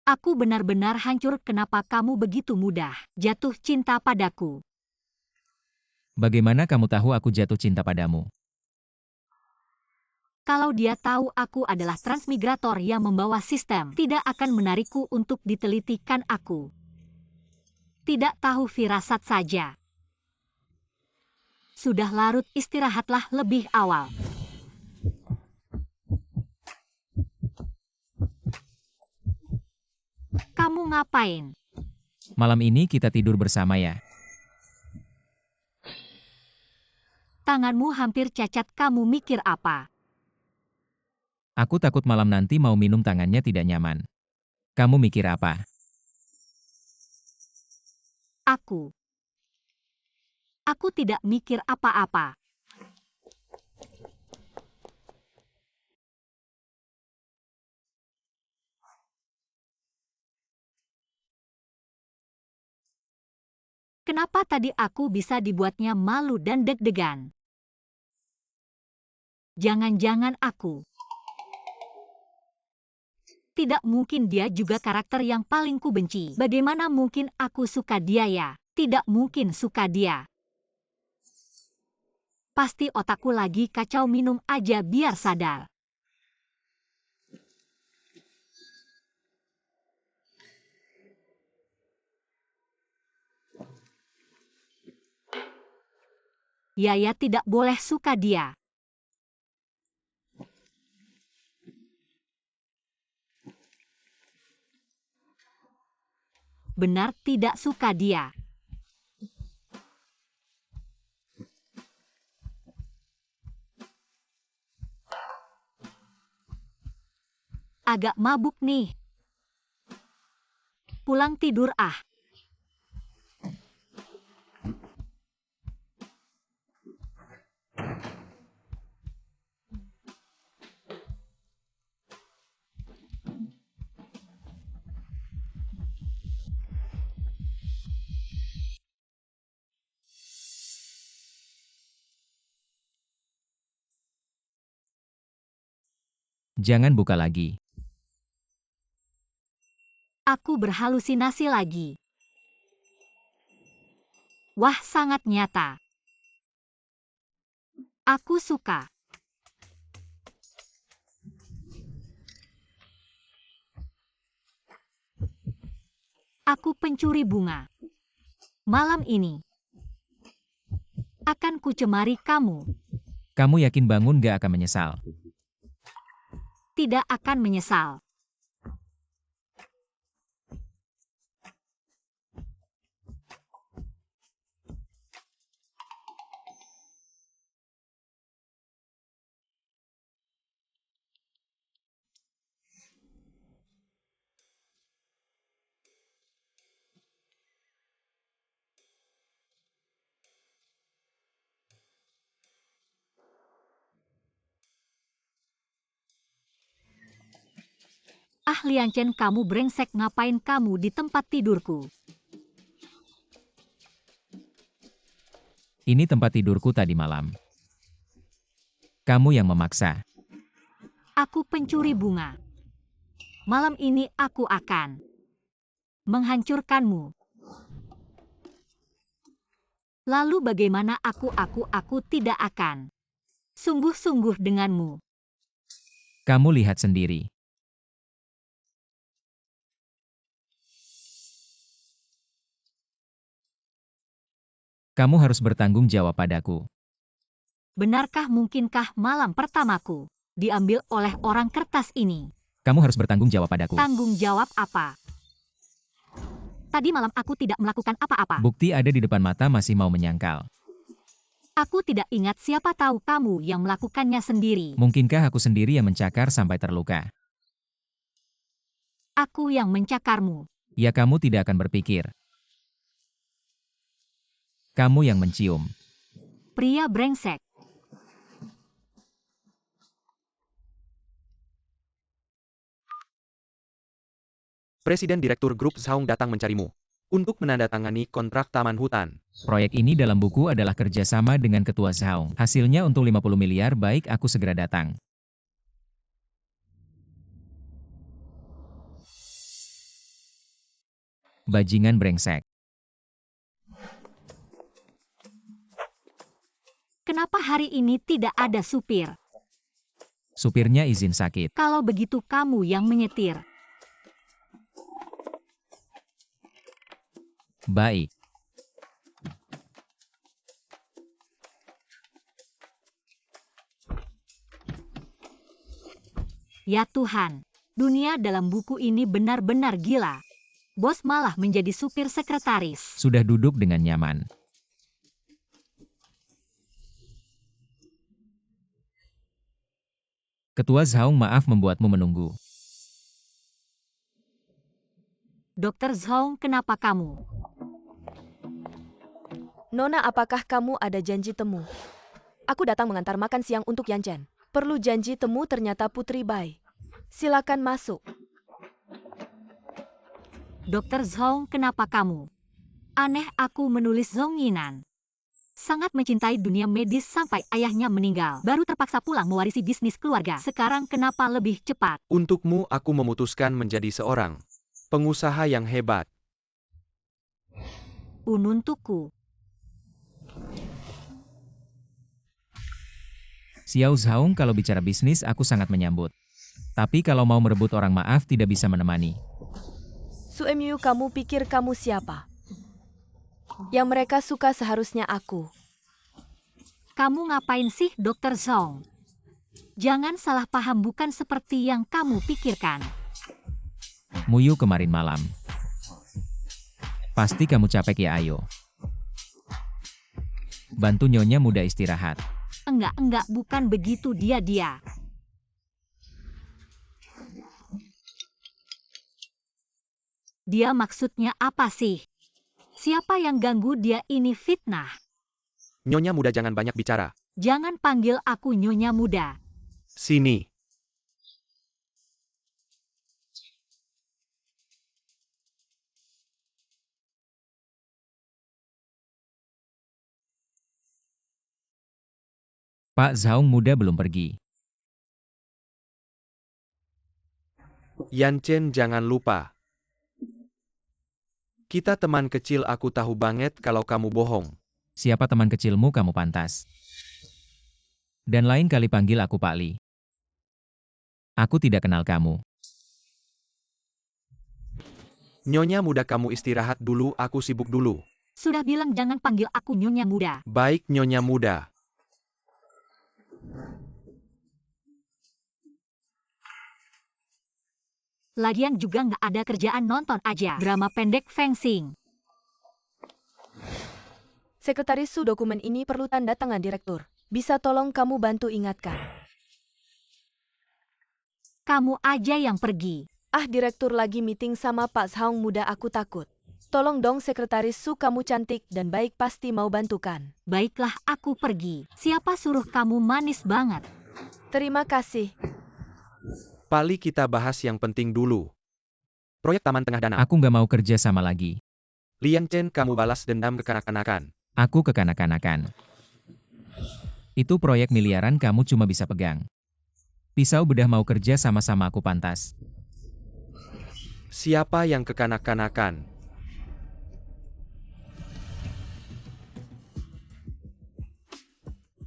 Aku benar-benar hancur, kenapa kamu begitu mudah jatuh cinta padaku? Bagaimana kamu tahu aku jatuh cinta padamu? Kalau dia tahu aku adalah transmigrator yang membawa sistem, tidak akan menarikku untuk ditelitikan aku. Tidak tahu firasat saja. Sudah larut, istirahatlah lebih awal. Kamu ngapain? Malam ini kita tidur bersama ya. Tanganmu hampir cacat, kamu mikir apa? Aku takut malam nanti mau minum tangannya tidak nyaman. Kamu mikir apa? Aku tidak mikir apa-apa. Kenapa tadi aku bisa dibuatnya malu dan deg-degan? Jangan-jangan aku. Tidak mungkin, dia juga karakter yang paling ku benci. Bagaimana mungkin aku suka dia ya? Tidak mungkin suka dia. Pasti otakku lagi kacau, minum aja biar sadar. Yaya tidak boleh suka dia. Benar, tidak suka dia. Agak mabuk nih. Pulang tidur ah. Jangan buka lagi. Aku berhalusinasi lagi. Wah, sangat nyata. Aku suka. Aku pencuri bunga. Malam ini akan kucemari kamu. Kamu yakin bangun gak akan menyesal? Tidak akan menyesal. Ah, Lian Chen, kamu brengsek, ngapain kamu di tempat tidurku? Ini tempat tidurku tadi malam. Kamu yang memaksa. Aku pencuri bunga. Malam ini aku akan menghancurkanmu. Lalu bagaimana aku tidak akan sungguh-sungguh denganmu. Kamu lihat sendiri. Kamu harus bertanggung jawab padaku. Benarkah, mungkinkah malam pertamaku diambil oleh orang kertas ini? Kamu harus bertanggung jawab padaku. Tanggung jawab apa? Tadi malam aku tidak melakukan apa-apa. Bukti ada di depan mata, masih mau menyangkal. Aku tidak ingat, siapa tahu kamu yang melakukannya sendiri. Mungkinkah aku sendiri yang mencakar sampai terluka? Aku yang mencakarmu. Ya, kamu tidak akan berpikir. Kamu yang mencium. Pria brengsek. Presiden Direktur Grup Zhaong datang mencarimu untuk menandatangani kontrak taman hutan. Proyek ini dalam buku adalah kerjasama dengan Ketua Zhaong. Hasilnya untuk 50 miliar, baik aku segera datang. Bajingan brengsek. Kenapa hari ini tidak ada supir? Supirnya izin sakit. Kalau begitu kamu yang menyetir. Baik. Ya Tuhan, dunia dalam buku ini benar-benar gila. Bos malah menjadi supir sekretaris. Sudah duduk dengan nyaman. Ketua Zhaong, maaf membuatmu menunggu. Dokter Zhaong, kenapa kamu? Nona, apakah kamu ada janji temu? Aku datang mengantar makan siang untuk Yan Chen. Perlu janji temu, ternyata Putri Bai. Silakan masuk. Dokter Zhaong, kenapa kamu? Aneh, aku menulis Zhong Yinan. Sangat mencintai dunia medis sampai ayahnya meninggal. Baru terpaksa pulang mewarisi bisnis keluarga. Sekarang kenapa lebih cepat? Untukmu aku memutuskan menjadi seorang pengusaha yang hebat. Untukku. Xiao Zhaong, kalau bicara bisnis aku sangat menyambut. Tapi kalau mau merebut orang, maaf tidak bisa menemani. Suemyu, kamu pikir kamu siapa? Yang mereka suka seharusnya aku. Kamu ngapain sih, Dokter Zhaong? Jangan salah paham, bukan seperti yang kamu pikirkan. Muyu kemarin malam. Pasti kamu capek ya, ayo. Bantu Nyonya Muda istirahat. Enggak, bukan begitu dia. Dia maksudnya apa sih? Siapa yang ganggu dia? Ini fitnah. Nyonya Muda, jangan banyak bicara. Jangan panggil aku Nyonya Muda. Sini. Pak Zhaong muda belum pergi. Yan Chen, jangan lupa. Kita teman kecil, aku tahu banget kalau kamu bohong. Siapa teman kecilmu, kamu pantas. Dan lain kali panggil aku Pak Li. Aku tidak kenal kamu. Nyonya Muda, kamu istirahat dulu, aku sibuk dulu. Sudah bilang jangan panggil aku Nyonya Muda. Baik, Nyonya Muda. Lagian juga nggak ada kerjaan, nonton aja drama pendek fencing. Sekretaris Su, dokumen ini perlu tanda tangan direktur. Bisa tolong kamu bantu ingatkan? Kamu aja yang pergi. Direktur lagi meeting sama Pak Zhaong muda, aku takut. Tolong dong Sekretaris Su, kamu cantik dan baik, pasti mau bantukan. Baiklah, aku pergi. Siapa suruh kamu manis banget? Terima kasih. Pak Li, kita bahas yang penting dulu. Proyek Taman Tengah Danau. Aku nggak mau kerja sama lagi. Liang Chen, kamu balas dendam kekanak-kanakan. Aku kekanak-kanakan. Itu proyek miliaran, kamu cuma bisa pegang. Pisau bedah mau kerja sama-sama, aku pantas. Siapa yang kekanak-kanakan?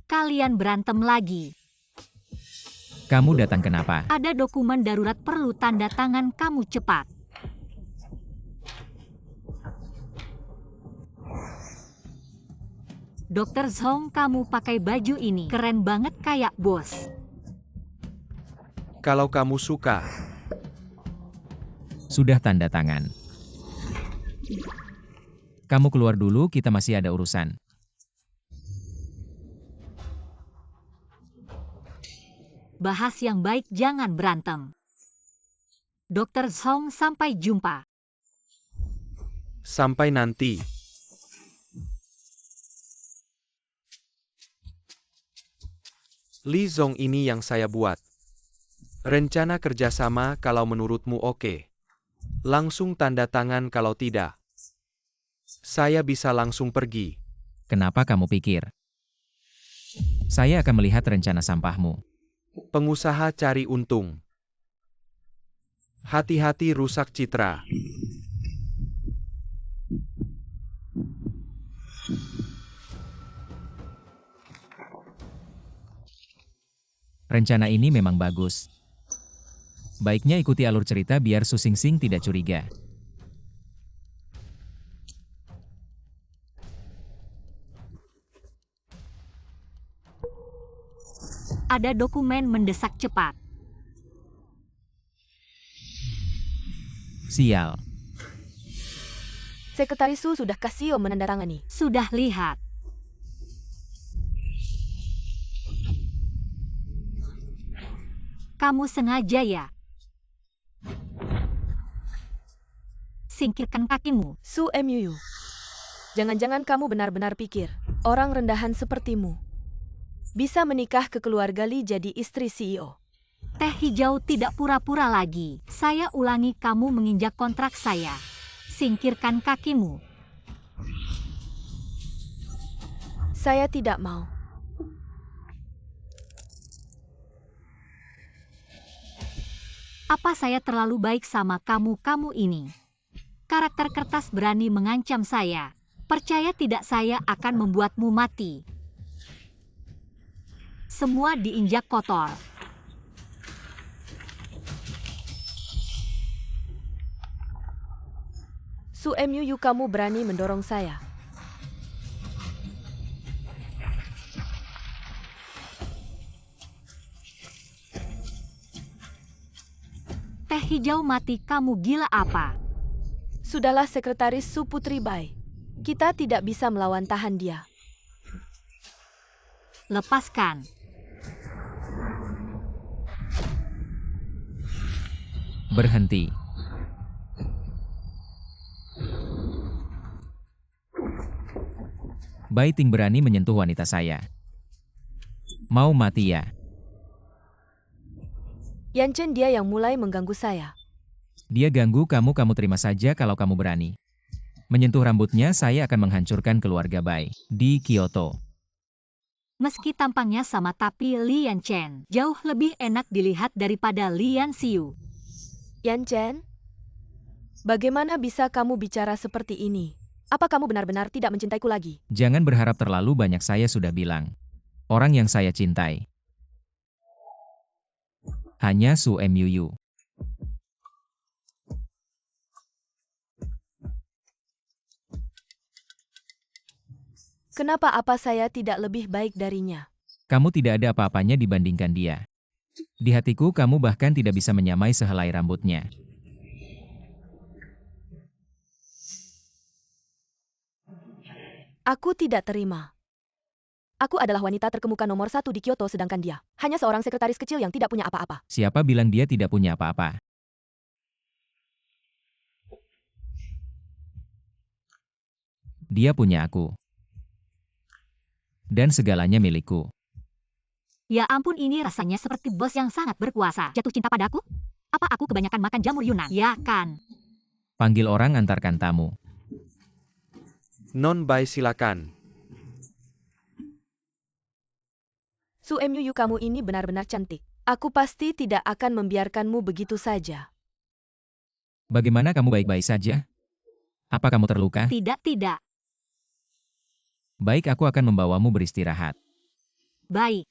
Kalian berantem lagi. Kamu datang kenapa? Ada dokumen darurat perlu tanda tangan, kamu cepat. Dokter Zhaong, kamu pakai baju ini keren banget kayak bos. Kalau kamu suka. Sudah tanda tangan. Kamu keluar dulu, kita masih ada urusan. Bahas yang baik, jangan berantem. Dokter Zhaong, sampai jumpa. Sampai nanti. Li Zong, ini yang saya buat. Rencana kerjasama, kalau menurutmu oke. Langsung tanda tangan kalau tidak. Saya bisa langsung pergi. Kenapa kamu pikir? Saya akan melihat rencana sampahmu. Pengusaha cari untung. Hati-hati rusak citra. Rencana ini memang bagus. Baiknya ikuti alur cerita biar Su Xingxing tidak curiga. Ada dokumen mendesak cepat. Sial. Sekretaris Su sudah kasih menandatangani. Sudah lihat. Kamu sengaja ya? Singkirkan kakimu. Su Muu. Jangan-jangan kamu benar-benar pikir, orang rendahan sepertimu bisa menikah ke keluarga Li jadi istri CEO. Teh hijau tidak pura-pura lagi. Saya ulangi, kamu menginjak kontrak saya. Singkirkan kakimu. Saya tidak mau. Apa saya terlalu baik sama kamu ini? Karakter kertas berani mengancam saya. Percaya tidak, saya akan membuatmu mati. Semua diinjak kotor. Su Muu, kamu berani mendorong saya. Teh hijau mati, kamu gila apa? Sudahlah Sekretaris Su Putri Bai. Kita tidak bisa melawan tahan dia. Lepaskan. Berhenti. Bai Ting berani menyentuh wanita saya. Mau mati ya? Yan Chen dia yang mulai mengganggu saya. Dia ganggu kamu terima saja kalau kamu berani. Menyentuh rambutnya, saya akan menghancurkan keluarga Bai di Kyoto. Meski tampangnya sama, tapi Lian Chen jauh lebih enak dilihat daripada Lian Xiu. Yan Chen, bagaimana bisa kamu bicara seperti ini? Apa kamu benar-benar tidak mencintaiku lagi? Jangan berharap terlalu banyak, saya sudah bilang. Orang yang saya cintai hanya Su Muu. Kenapa apa saya tidak lebih baik darinya? Kamu tidak ada apa-apanya dibandingkan dia. Di hatiku kamu bahkan tidak bisa menyamai sehelai rambutnya. Aku tidak terima. Aku adalah wanita terkemuka nomor 1 di Kyoto, sedangkan dia hanya seorang sekretaris kecil yang tidak punya apa-apa. Siapa bilang dia tidak punya apa-apa? Dia punya aku. Dan segalanya milikku. Ya ampun, ini rasanya seperti bos yang sangat berkuasa. Jatuh cinta padaku? Apa aku kebanyakan makan jamur Yunan? Ya kan? Panggil orang, antarkan tamu. Non Bai, silakan. Su Muu, kamu ini benar-benar cantik. Aku pasti tidak akan membiarkanmu begitu saja. Bagaimana kamu baik-baik saja? Apa kamu terluka? Tidak. Baik, aku akan membawamu beristirahat. Baik.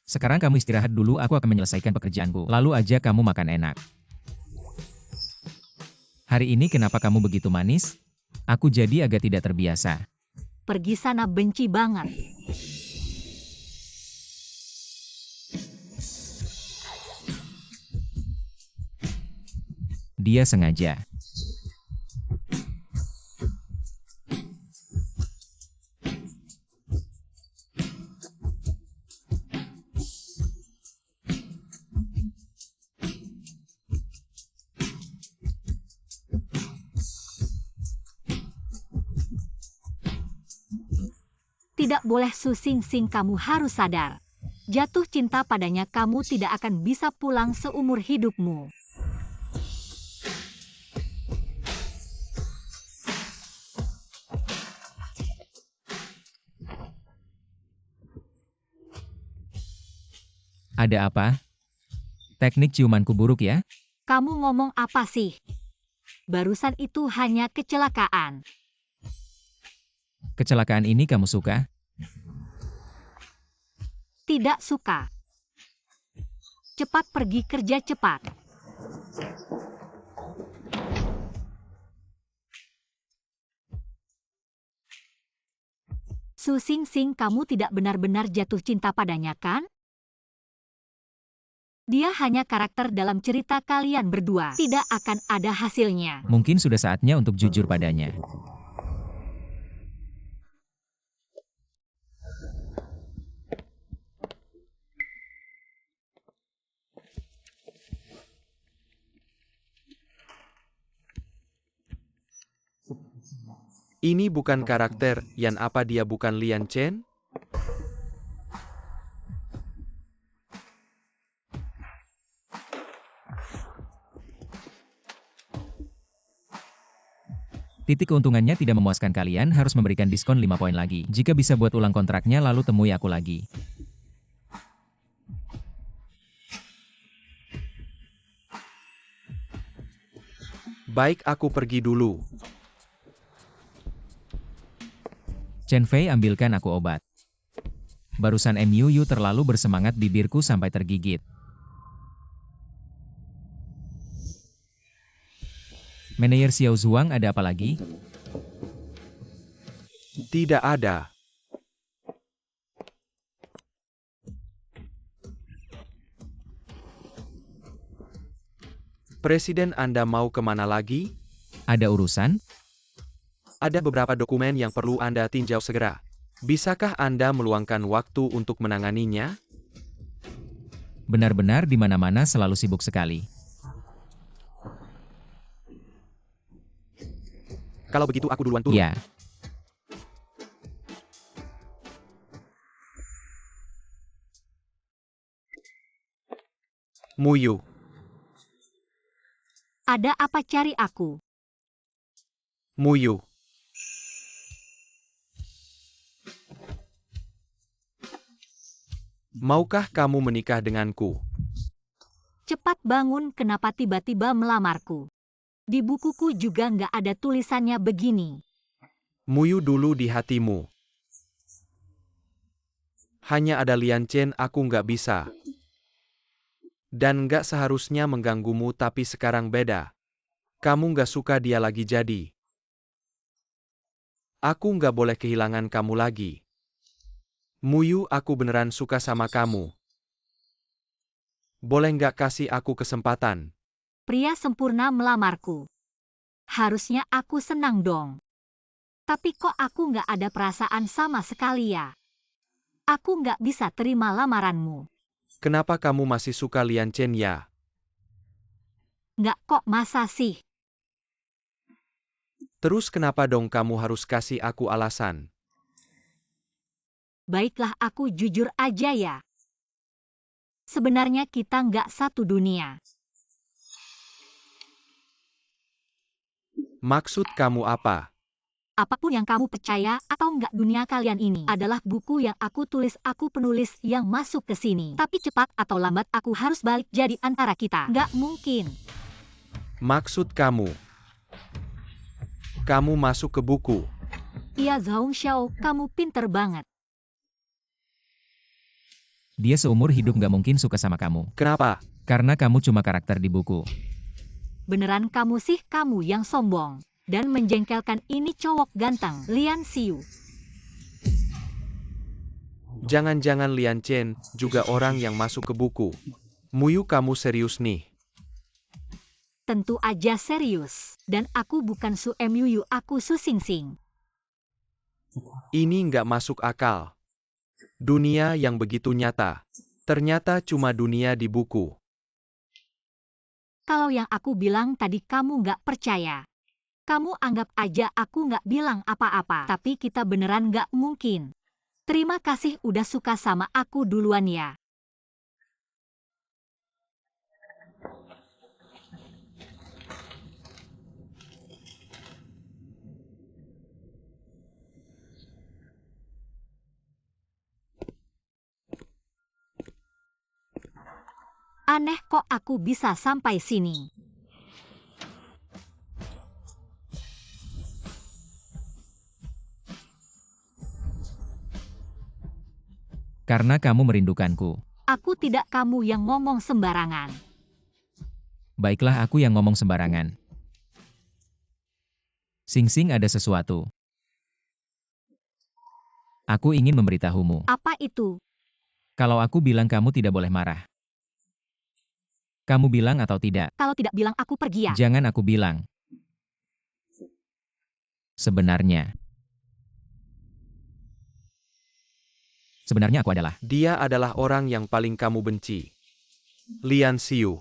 Sekarang kamu istirahat dulu, aku akan menyelesaikan pekerjaanku. Lalu aja kamu makan enak. Hari ini kenapa kamu begitu manis? Aku jadi agak tidak terbiasa. Pergi sana, benci banget. Dia sengaja. Tidak boleh Su Xingxing, kamu harus sadar. Jatuh cinta padanya kamu tidak akan bisa pulang seumur hidupmu. Ada apa? Teknik ciumanku buruk ya? Kamu ngomong apa sih? Barusan itu hanya kecelakaan. Kecelakaan ini kamu suka? Tidak suka. Cepat pergi kerja cepat. Su Xingxing, kamu tidak benar-benar jatuh cinta padanya kan? Dia hanya karakter dalam cerita kalian berdua. Tidak akan ada hasilnya. Mungkin sudah saatnya untuk jujur padanya. Ini bukan karakter, Yan, apa dia bukan Lian Chen? Titik keuntungannya tidak memuaskan, kalian harus memberikan diskon 5 poin lagi. Jika bisa buat ulang kontraknya lalu temui aku lagi. Baik, aku pergi dulu. Chen Fei, ambilkan aku obat. Barusan MUU terlalu bersemangat, bibirku sampai tergigit. Manajer Xiao Zhuang, ada apa lagi? Tidak ada. Presiden, Anda mau kemana lagi? Ada urusan? Ada beberapa dokumen yang perlu Anda tinjau segera. Bisakah Anda meluangkan waktu untuk menanganinya? Benar-benar di mana-mana selalu sibuk sekali. Kalau begitu aku duluan turun. Ya. Muyu. Ada apa cari aku? Muyu. Maukah kamu menikah denganku? Cepat bangun, kenapa tiba-tiba melamarku? Di bukuku juga nggak ada tulisannya begini. Muyu dulu di hatimu. Hanya ada Lian Chen, aku nggak bisa. Dan nggak seharusnya mengganggumu, tapi sekarang beda. Kamu nggak suka dia lagi jadi. Aku nggak boleh kehilangan kamu lagi. Muyu, aku beneran suka sama kamu. Boleh nggak kasih aku kesempatan? Pria sempurna melamarku. Harusnya aku senang dong. Tapi kok aku nggak ada perasaan sama sekali ya? Aku nggak bisa terima lamaranmu. Kenapa kamu masih suka Lian Chen ya? Nggak kok, masa sih? Terus kenapa dong kamu harus kasih aku alasan? Baiklah, aku jujur aja ya. Sebenarnya kita nggak satu dunia. Maksud kamu apa? Apapun yang kamu percaya atau nggak, dunia kalian ini adalah buku yang aku tulis, aku penulis yang masuk ke sini. Tapi cepat atau lambat aku harus balik jadi antara kita. Nggak mungkin. Maksud kamu? Kamu masuk ke buku. Iya Zhong Xiao, kamu pinter banget. Dia seumur hidup nggak mungkin suka sama kamu. Kenapa? Karena kamu cuma karakter di buku. Beneran kamu sih, kamu yang sombong dan menjengkelkan. Ini cowok ganteng, Lian Xiu. Jangan-jangan Lian Chen juga orang yang masuk ke buku. Muyu, kamu serius nih? Tentu aja serius. Dan aku bukan Su Muu, aku Su Xingxing. Ini nggak masuk akal. Dunia yang begitu nyata, ternyata cuma dunia di buku. Kalau yang aku bilang tadi kamu nggak percaya. Kamu anggap aja aku nggak bilang apa-apa. Tapi kita beneran nggak mungkin. Terima kasih udah suka sama aku duluan ya. Aneh kok aku bisa sampai sini. Karena kamu merindukanku. Aku tidak kamu yang ngomong sembarangan. Baiklah aku yang ngomong sembarangan. Sing-Sing ada sesuatu. Aku ingin memberitahumu. Apa itu? Kalau aku bilang kamu tidak boleh marah. Kamu bilang atau tidak? Kalau tidak bilang aku pergi ya. Jangan aku bilang. Sebenarnya aku adalah. Dia adalah orang yang paling kamu benci. Lian Xiu.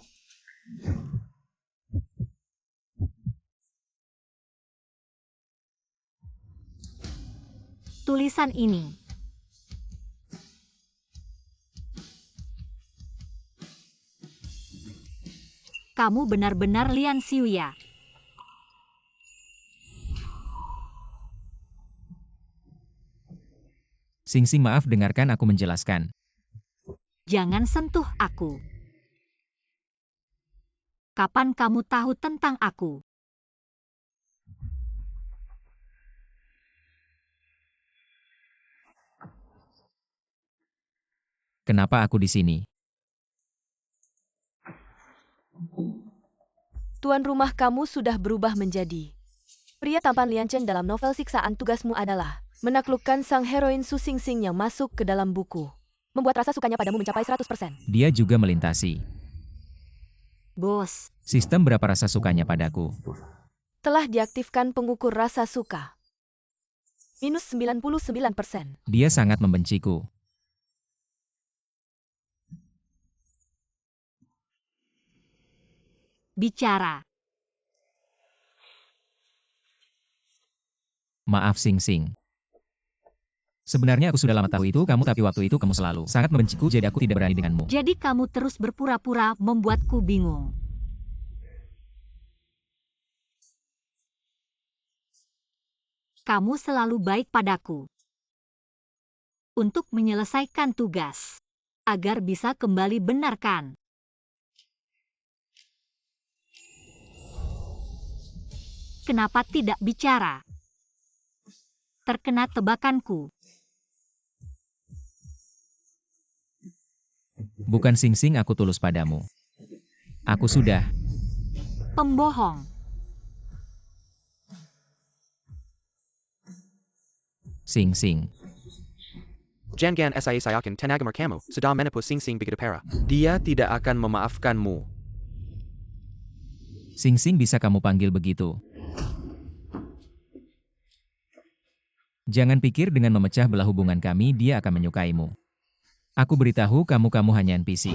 Tulisan ini. Kamu benar-benar Lian Xiu ya? Sing-Sing maaf dengarkan aku menjelaskan. Jangan sentuh aku. Kapan kamu tahu tentang aku? Kenapa aku di sini? Tuan rumah kamu sudah berubah menjadi pria tampan Lian Chen dalam novel siksaan. Tugasmu adalah menaklukkan sang heroin Su Sing-Sing yang masuk ke dalam buku. Membuat rasa sukanya padamu mencapai 100%. Dia juga melintasi. Bos, Sistem berapa rasa sukanya padaku? Telah diaktifkan pengukur rasa suka. Minus 99%. Dia sangat membenciku. bicara. Maaf Sing-Sing. Sebenarnya aku sudah lama tahu itu kamu, tapi waktu itu kamu selalu sangat membenciku, jadi aku tidak berani denganmu. Jadi kamu terus berpura-pura membuatku bingung. Kamu selalu baik padaku. Untuk menyelesaikan tugas. Agar bisa kembali benarkan. Kenapa tidak bicara? Terkena tebakanku. Bukan Sing-Sing, aku tulus padamu. Aku sudah. Pembohong. Sing-Sing. Jangan saya sayakin tenaga kamu sudah menipu Sing-Sing begitu parah. Dia tidak akan memaafkanmu. Sing-Sing bisa kamu panggil begitu. Jangan pikir dengan memecah belah hubungan kami dia akan menyukaimu. Aku beritahu kamu, kamu hanya NPC.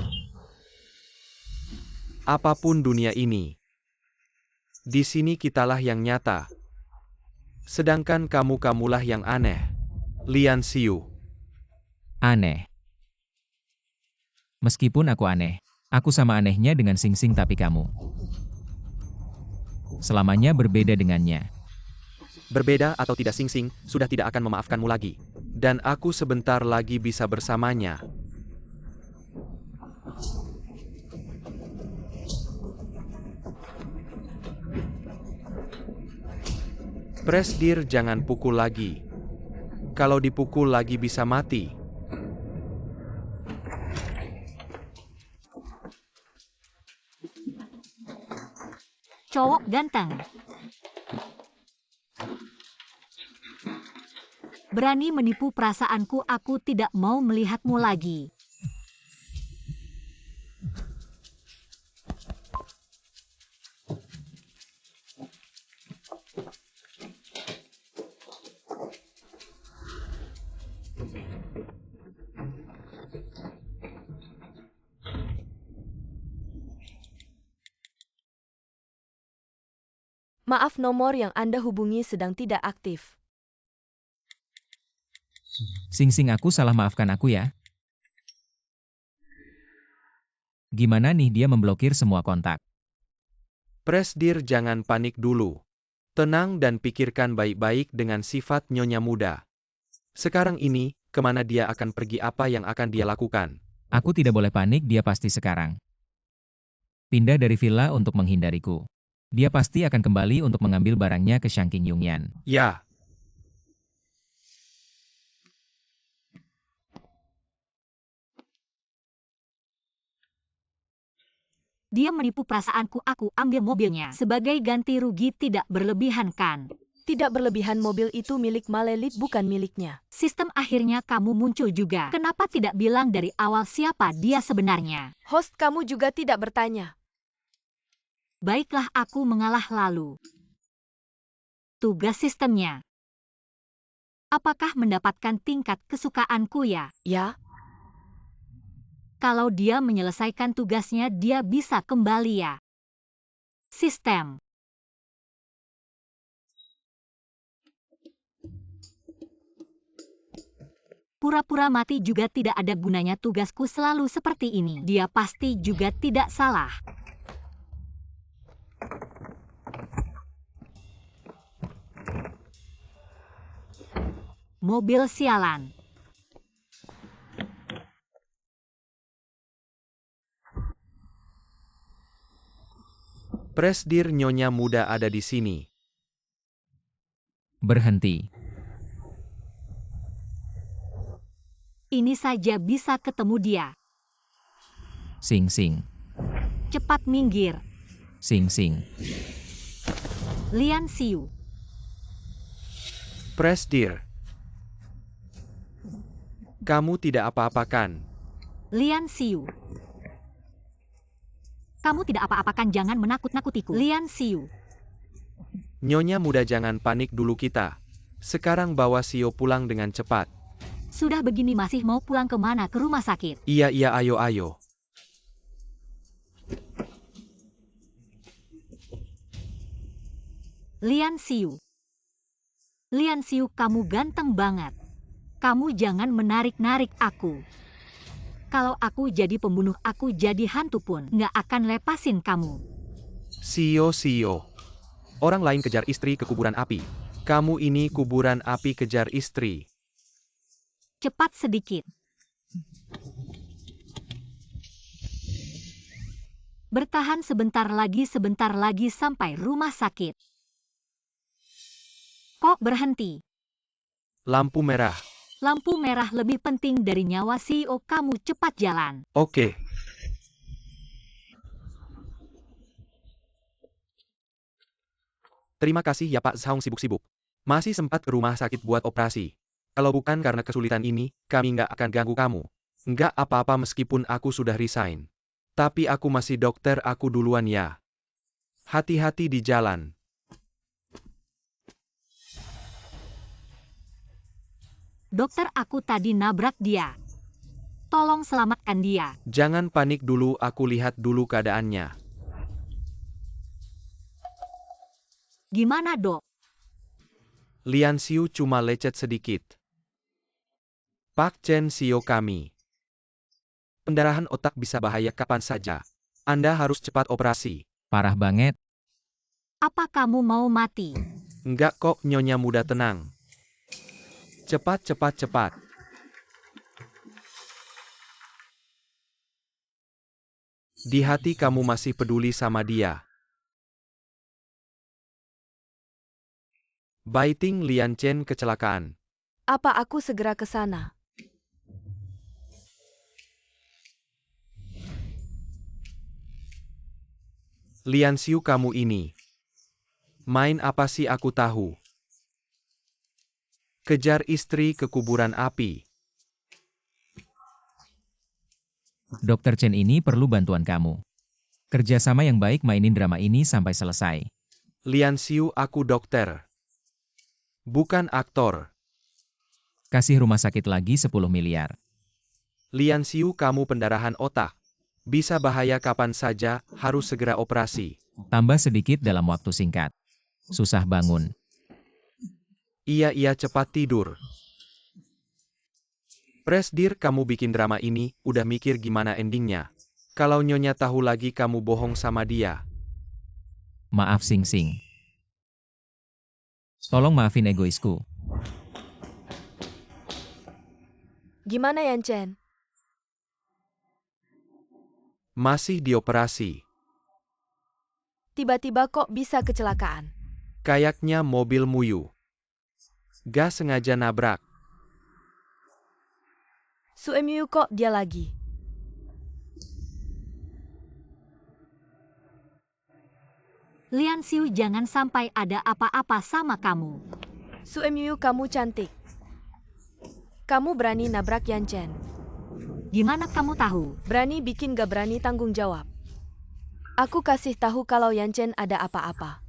Apapun dunia ini, di sini kitalah yang nyata. Sedangkan kamulah yang aneh. Lian Xiu. Aneh. Meskipun aku aneh, aku sama anehnya dengan Sing-Sing, tapi kamu selamanya berbeda dengannya. Berbeda atau tidak, Sing-Sing sudah tidak akan memaafkanmu lagi. Dan aku sebentar lagi bisa bersamanya. Presdir jangan pukul lagi. Kalau dipukul lagi bisa mati. Cowok ganteng. Berani menipu perasaanku, aku tidak mau melihatmu lagi. Maaf, nomor yang Anda hubungi sedang tidak aktif. Sing aku salah, maafkan aku ya. Gimana nih dia memblokir semua kontak? Presdir, jangan panik dulu. Tenang dan pikirkan baik-baik dengan sifat Nyonya Muda. Sekarang ini, kemana dia akan pergi, apa yang akan dia lakukan? Aku tidak boleh panik, dia pasti sekarang pindah dari villa untuk menghindariku. Dia pasti akan kembali untuk mengambil barangnya ke Shangqing Yongyan. Ya, Dia menipu perasaanku, aku ambil mobilnya. Sebagai ganti rugi, tidak berlebihan kan? Tidak berlebihan, mobil itu milik Malelit, bukan miliknya. Sistem, akhirnya kamu muncul juga. Kenapa tidak bilang dari awal siapa dia sebenarnya? Host, kamu juga tidak bertanya. Baiklah, aku mengalah lalu. Tugas sistemnya. Apakah mendapatkan tingkat kesukaanku ya? Ya, Kalau dia menyelesaikan tugasnya, dia bisa kembali ya. Sistem. Pura-pura mati juga tidak ada gunanya, tugasku selalu seperti ini. Dia pasti juga tidak salah. Mobil sialan. Presdir, Nyonya Muda ada di sini. Berhenti. Ini saja bisa ketemu dia. Sing. Cepat minggir. Sing. Lian Xiu. Presdir, kamu tidak apa-apakan. Lian Xiu. Kamu tidak apa-apakan, jangan menakut-nakutiku. Lian Xiu. Nyonya Muda, jangan panik dulu, kita sekarang bawa Xiao pulang dengan cepat. Sudah begini masih mau pulang kemana? Ke rumah sakit? Iya, ayo. Lian Xiu. Lian Xiu, kamu ganteng banget. Kamu jangan menarik-narik aku. Kalau aku jadi pembunuh, aku jadi hantu pun nggak akan lepasin kamu. Xiao. Orang lain kejar istri ke kuburan api. Kamu ini kuburan api, kejar istri. Cepat sedikit. Bertahan sebentar lagi sampai rumah sakit. Kok berhenti? Lampu merah. Lampu merah lebih penting dari nyawa CEO, kamu cepat jalan. Oke. Terima kasih ya Pak Zhang, sibuk-sibuk. Masih sempat ke rumah sakit buat operasi. Kalau bukan karena kesulitan ini, kami nggak akan ganggu kamu. Nggak apa-apa meskipun aku sudah resign. Tapi aku masih dokter, aku duluan ya. Hati-hati di jalan. Dokter, aku tadi nabrak dia. Tolong selamatkan dia. Jangan panik dulu, aku lihat dulu keadaannya. Gimana, Dok? Lian Xiu cuma lecet sedikit. Pak Chen, Xiao kami. Pendarahan otak bisa bahaya kapan saja. Anda harus cepat operasi. Parah banget. Apa kamu mau mati? Enggak kok, Nyonya Muda, tenang. Cepat. Di hati kamu masih peduli sama dia. Baiting Lian Chen kecelakaan. apa aku segera ke sana? Lian Xiu, kamu ini. Main apa sih, aku tahu. Kejar istri ke kuburan api. Dokter Chen ini perlu bantuan kamu. Kerjasama yang baik, mainin drama ini sampai selesai. Lian Xiu, aku dokter. Bukan aktor. Kasih rumah sakit lagi 10 miliar. Lian Xiu, kamu pendarahan otak. Bisa bahaya kapan saja, harus segera operasi. Tambah sedikit dalam waktu singkat. Susah bangun. Iya, cepat tidur. Presdir, kamu bikin drama ini, udah mikir gimana endingnya? Kalau Nyonya tahu lagi kamu bohong sama dia. Maaf Sing Sing. Tolong maafin egoisku. Gimana Yan Chen? Masih dioperasi. Tiba-tiba kok bisa kecelakaan? Kayaknya mobil Muyu. Gak sengaja nabrak. Suemyu kok dia lagi? Lian Xiu, jangan sampai ada apa-apa sama kamu. Suemyu, kamu cantik. Kamu berani nabrak Yan Chen. Gimana kamu tahu? Berani bikin gak berani tanggung jawab. Aku kasih tahu kalau Yan Chen ada apa-apa.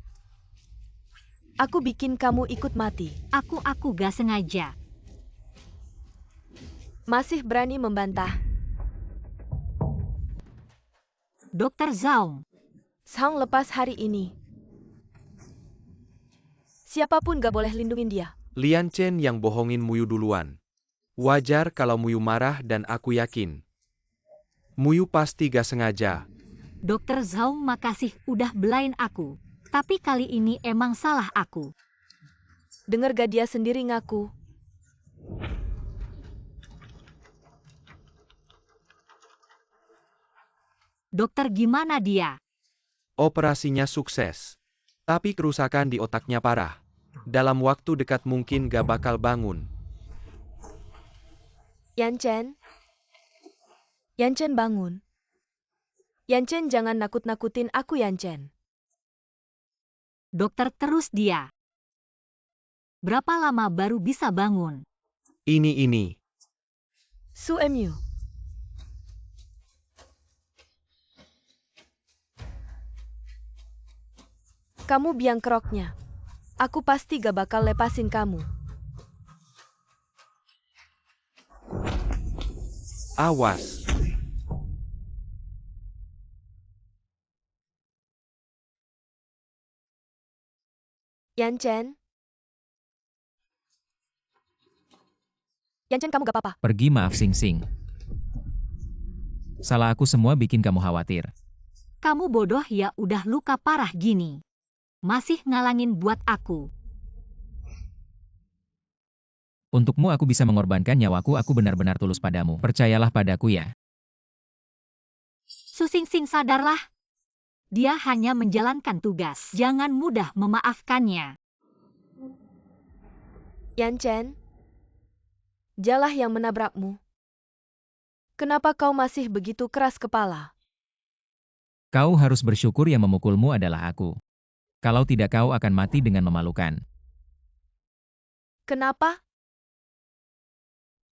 Aku bikin kamu ikut mati. Aku gak sengaja. Masih berani membantah. Dokter Zhao. Zhang lepas hari ini. Siapapun gak boleh lindungin dia. Lian Chen yang bohongin Muyu duluan. Wajar kalau Muyu marah dan aku yakin. Muyu pasti gak sengaja. Dokter Zhao, makasih udah belain aku. Tapi kali ini emang salah aku. Dengar gak dia sendiri ngaku? Dokter, gimana dia? Operasinya sukses. Tapi kerusakan di otaknya parah. Dalam waktu dekat mungkin gak bakal bangun. Yan Chen? Yan Chen bangun. Yan Chen, jangan nakut-nakutin aku Yan Chen. Dokter, terus dia. Berapa lama baru bisa bangun? Ini. Suemyu. Kamu biang keroknya. Aku pasti gak bakal lepasin kamu. Awas. Yan Chen? Yan Chen, kamu gak apa-apa? Pergi, maaf Sing Sing. Salah aku semua bikin kamu khawatir. Kamu bodoh ya, udah luka parah gini. Masih ngalangin buat aku. Untukmu aku bisa mengorbankan nyawaku, aku benar-benar tulus padamu. Percayalah padaku ya. Su Sing Sing, sadarlah. Dia hanya menjalankan tugas. Jangan mudah memaafkannya. Yan Chen? Dialah yang menabrakmu. Kenapa kau masih begitu keras kepala? Kau harus bersyukur yang memukulmu adalah aku. Kalau tidak kau akan mati dengan memalukan. Kenapa?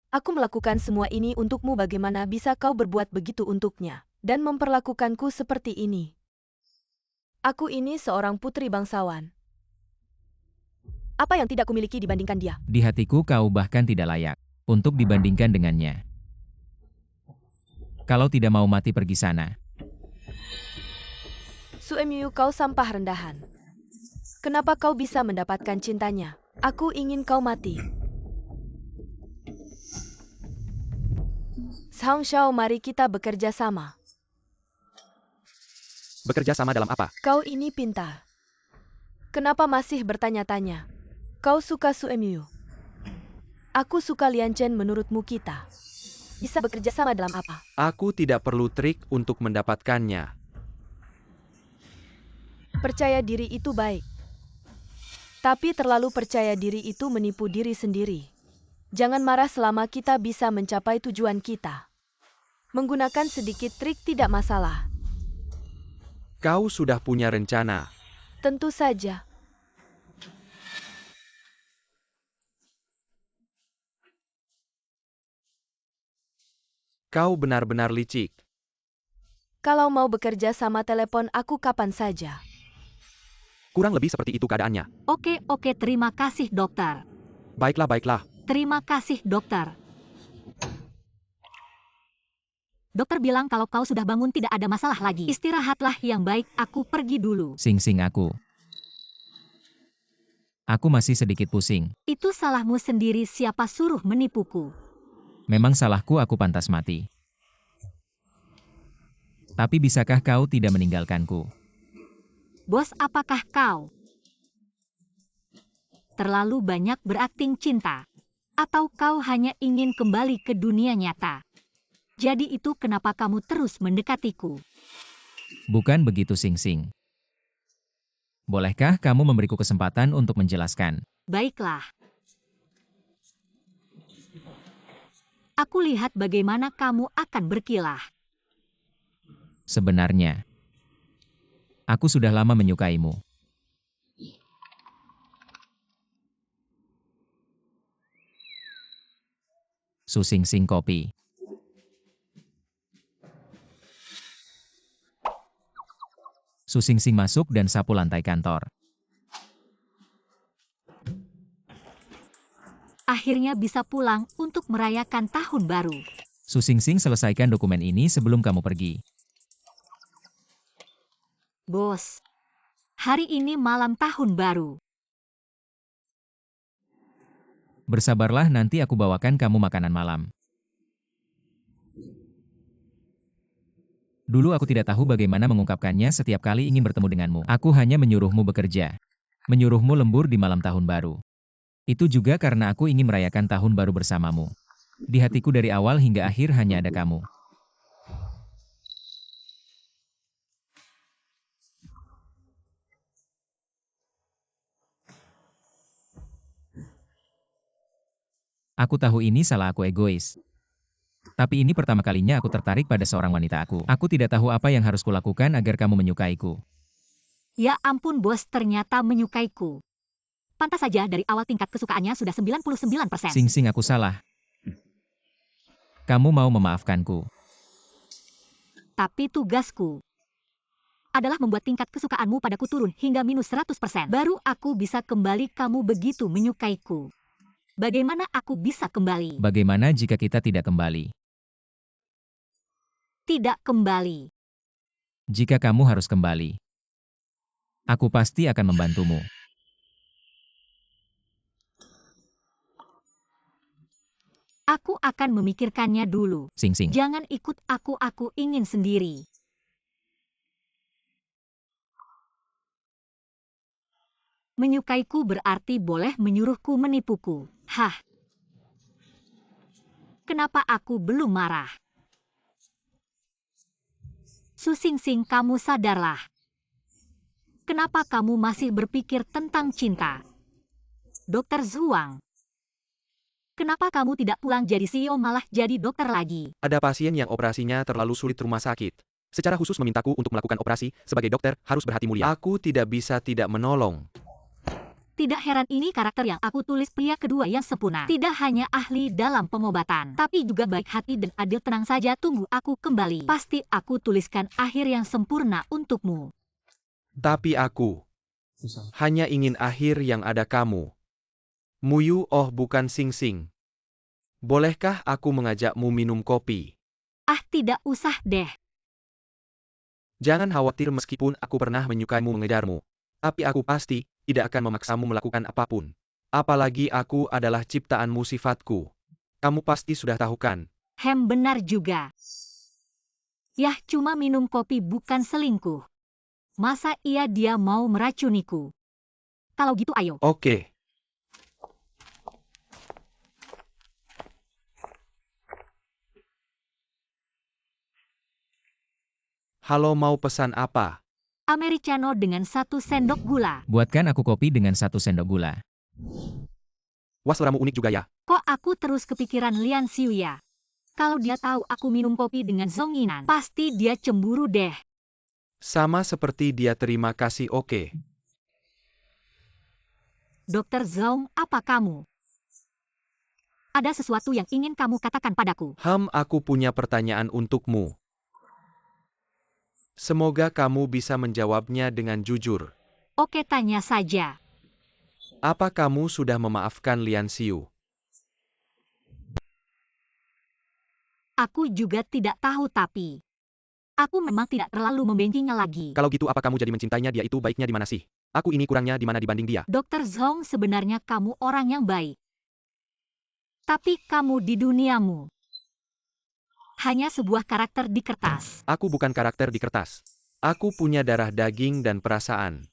Aku melakukan semua ini untukmu, bagaimana bisa kau berbuat begitu untuknya? Dan memperlakukanku seperti ini. Aku ini seorang putri bangsawan. Apa yang tidak kumiliki dibandingkan dia? Di hatiku kau bahkan tidak layak untuk dibandingkan dengannya. Kalau tidak mau mati, pergi sana. Suemyu, kau sampah rendahan. Kenapa kau bisa mendapatkan cintanya? Aku ingin kau mati. Zhang Xiao, mari kita bekerja sama. Bekerja sama dalam apa? Kau ini pintar. Kenapa masih bertanya-tanya? Kau suka Suemyu. Aku suka Lian Chen, menurutmu kita bisa bekerja sama dalam apa? Aku tidak perlu trik untuk mendapatkannya. Percaya diri itu baik. Tapi terlalu percaya diri itu menipu diri sendiri. Jangan marah selama kita bisa mencapai tujuan kita. Menggunakan sedikit trik tidak masalah. Kau sudah punya rencana. Tentu saja. Kau benar-benar licik. Kalau mau bekerja sama, telepon aku kapan saja. Kurang lebih seperti itu keadaannya. Oke, terima kasih dokter. Baiklah. Terima kasih dokter. Dokter bilang kalau kau sudah bangun tidak ada masalah lagi. Istirahatlah yang baik, aku pergi dulu. Sing Sing, aku masih sedikit pusing. Itu salahmu sendiri, siapa suruh menipuku? Memang salahku, aku pantas mati. Tapi bisakah kau tidak meninggalkanku? Bos, apakah kau terlalu banyak berakting cinta? Atau kau hanya ingin kembali ke dunia nyata? Jadi itu kenapa kamu terus mendekatiku? Bukan begitu, Sing Sing. Bolehkah kamu memberiku kesempatan untuk menjelaskan? Baiklah. Aku lihat bagaimana kamu akan berkilah. Sebenarnya, aku sudah lama menyukaimu. Su Sing Sing kopi. Su Sing Sing masuk dan sapu lantai kantor. Akhirnya bisa pulang untuk merayakan tahun baru. Su Sing Sing, selesaikan dokumen ini sebelum kamu pergi. Bos, hari ini malam tahun baru. Bersabarlah, nanti aku bawakan kamu makanan malam. Dulu aku tidak tahu bagaimana mengungkapkannya setiap kali ingin bertemu denganmu. Aku hanya menyuruhmu bekerja. Menyuruhmu lembur di malam tahun baru. Itu juga karena aku ingin merayakan tahun baru bersamamu. Di hatiku dari awal hingga akhir hanya ada kamu. Aku tahu ini salah, aku egois. Tapi ini pertama kalinya aku tertarik pada seorang wanita. Aku tidak tahu apa yang harus kulakukan agar kamu menyukaiku. Ya ampun bos, ternyata menyukaiku. Pantas saja dari awal tingkat kesukaannya sudah 99%. Sing Sing, aku salah. Kamu mau memaafkanku. Tapi tugasku adalah membuat tingkat kesukaanmu padaku turun hingga minus 100%. Baru aku bisa kembali, kamu begitu menyukaiku. Bagaimana aku bisa kembali? Bagaimana jika kita tidak kembali? Tidak kembali. Jika kamu harus kembali, aku pasti akan membantumu. Aku akan memikirkannya dulu. Sing Sing. Jangan ikut aku ingin sendiri. Menyukaiku berarti boleh menyuruhku menipuku. Hah? Kenapa aku belum marah? Su Sing Sing, kamu sadarlah. Kenapa kamu masih berpikir tentang cinta? Dokter Zhuang, kenapa kamu tidak pulang jadi CEO malah jadi dokter lagi? Ada pasien yang operasinya terlalu sulit rumah sakit. Secara khusus memintaku untuk melakukan operasi, sebagai dokter harus berhati mulia. Aku tidak bisa tidak menolong. Tidak heran, ini karakter yang aku tulis, pria kedua yang sempurna. Tidak hanya ahli dalam pengobatan, tapi juga baik hati dan adil. Tenang saja, tunggu aku kembali. Pasti aku tuliskan akhir yang sempurna untukmu. Tapi aku hanya ingin akhir yang ada kamu. Muyu, oh bukan Sing Sing. Bolehkah aku mengajakmu minum kopi? Ah, tidak usah deh. Jangan khawatir, meskipun aku pernah menyukaimu, mengejarmu. Tapi aku pasti tidak akan memaksamu melakukan apapun. Apalagi aku adalah ciptaanmu, sifatku. Kamu pasti sudah tahu kan? Benar juga. Yah, cuma minum kopi bukan selingkuh. Masa iya dia mau meracuniku? Kalau gitu ayo. Oke. Halo, mau pesan apa? Americano dengan 1 sendok gula. Buatkan aku kopi dengan 1 sendok gula. Wah, seleramu unik juga ya. Kok aku terus kepikiran Lian Xiu ya? Kalau dia tahu aku minum kopi dengan Zhong Yinan, pasti dia cemburu deh. Sama seperti dia, terima kasih, oke. Dokter Zhong, apa kamu? Ada sesuatu yang ingin kamu katakan padaku? Aku punya pertanyaan untukmu. Semoga kamu bisa menjawabnya dengan jujur. Oke, tanya saja. Apa kamu sudah memaafkan Lian Xiu? Aku juga tidak tahu, tapi aku memang tidak terlalu membencinya lagi. Kalau gitu apa kamu jadi mencintainya? Dia itu baiknya di mana sih? Aku ini kurangnya di mana dibanding dia? Dokter Zhong, sebenarnya kamu orang yang baik. Tapi kamu di duniamu hanya sebuah karakter di kertas. Aku bukan karakter di kertas. Aku punya darah daging dan perasaan.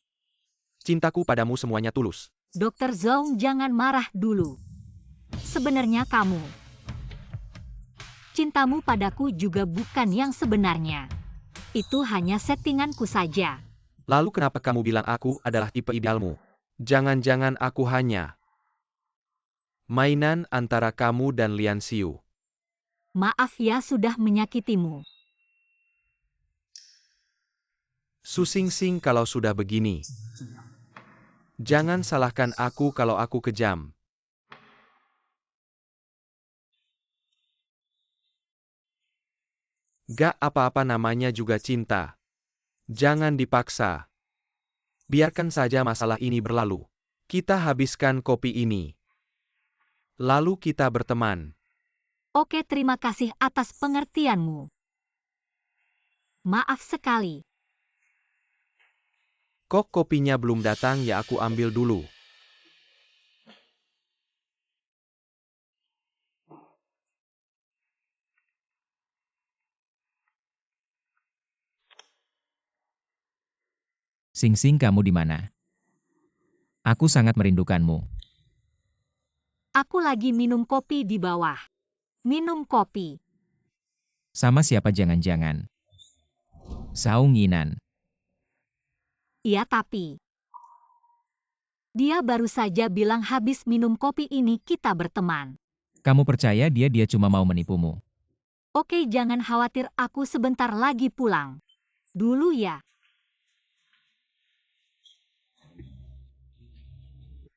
Cintaku padamu semuanya tulus. Dr. Zhong, jangan marah dulu. Sebenarnya cintamu padaku juga bukan yang sebenarnya. Itu hanya settinganku saja. Lalu kenapa kamu bilang aku adalah tipe idealmu? Jangan-jangan aku hanya mainan antara kamu dan Lian Xiu. Maaf ya sudah menyakitimu. Susingsing kalau sudah begini. Jangan salahkan aku kalau aku kejam. Gak apa-apa, namanya juga cinta. Jangan dipaksa. Biarkan saja masalah ini berlalu. Kita habiskan kopi ini. Lalu kita berteman. Oke, terima kasih atas pengertianmu. Maaf sekali. Kok kopinya belum datang ya, aku ambil dulu. Singsing, kamu di mana? Aku sangat merindukanmu. Aku lagi minum kopi di bawah. Minum kopi. Sama siapa jangan-jangan? Sao Nginan. Iya, tapi dia baru saja bilang habis minum kopi ini kita berteman. Kamu percaya dia cuma mau menipumu? Oke, jangan khawatir, aku sebentar lagi pulang. Dulu ya.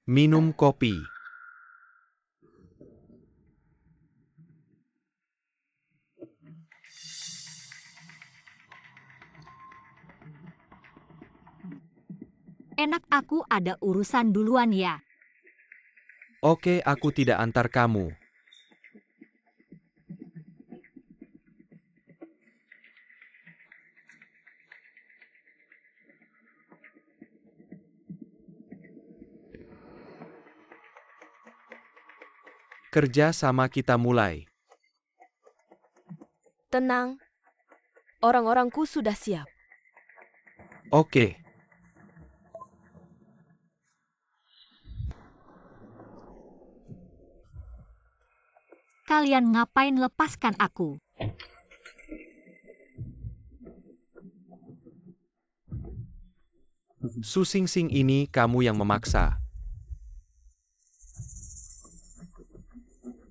Minum kopi. Enak, aku ada urusan duluan ya. Oke, aku tidak antar kamu. Kerja sama kita mulai. Tenang. Orang-orangku sudah siap. Oke. Kalian ngapain lepaskan aku? Susingsing, ini kamu yang memaksa.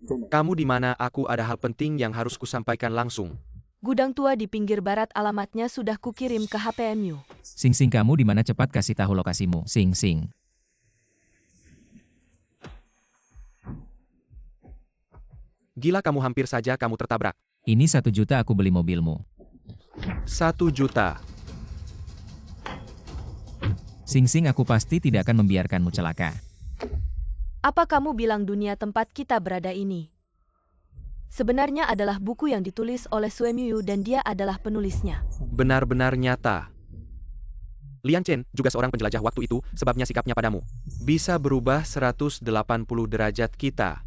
Kamu di mana? Aku ada hal penting yang harus kusampaikan langsung. Gudang tua di pinggir barat, alamatnya sudah kukirim ke HPMU. Singsing, kamu di mana? Cepat kasih tahu lokasimu. Singsing. Gila, kamu hampir saja kamu tertabrak. Ini 1 juta aku beli mobilmu. 1 juta. Singsing, aku pasti tidak akan membiarkanmu celaka. Apa kamu bilang dunia tempat kita berada ini sebenarnya adalah buku yang ditulis oleh Suemyu dan dia adalah penulisnya? Benar-benar nyata. Lian Chen juga seorang penjelajah waktu itu, sebabnya sikapnya padamu bisa berubah 180 derajat. Kita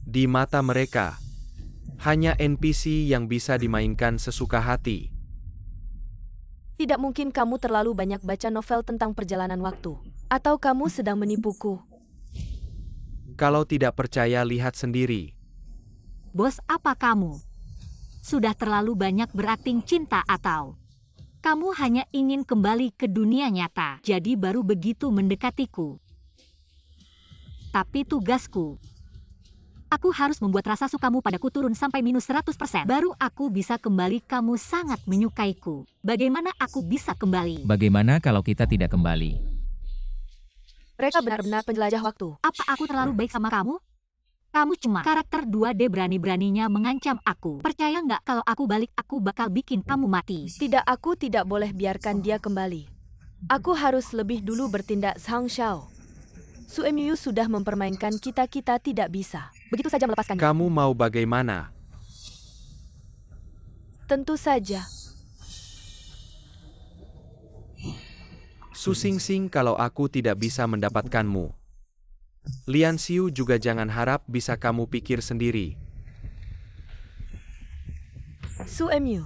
di mata mereka hanya NPC yang bisa dimainkan sesuka hati. Tidak mungkin kamu terlalu banyak baca novel tentang perjalanan waktu. Atau kamu sedang menipuku? Kalau tidak percaya, lihat sendiri. Bos, apa kamu? Sudah terlalu banyak berakting cinta atau kamu hanya ingin kembali ke dunia nyata, jadi baru begitu mendekatiku? Tapi tugasku, aku harus membuat rasa sukamu padaku turun sampai minus 100%. Baru aku bisa kembali, kamu sangat menyukaiku. Bagaimana aku bisa kembali? Bagaimana kalau kita tidak kembali? Mereka benar-benar penjelajah waktu. Apa aku terlalu baik sama kamu? Kamu cuma karakter 2D, berani-beraninya mengancam aku. Percaya nggak kalau aku balik, aku bakal bikin kamu mati. Tidak, aku tidak boleh biarkan dia kembali. Aku harus lebih dulu bertindak. Zhang Xiao. Suemyu sudah mempermainkan kita tidak bisa begitu saja melepaskannya. Kamu mau bagaimana? Tentu saja. Susingsing, kalau aku tidak bisa mendapatkanmu, Lian Xiu juga jangan harap bisa, kamu pikir sendiri. Su Emyu,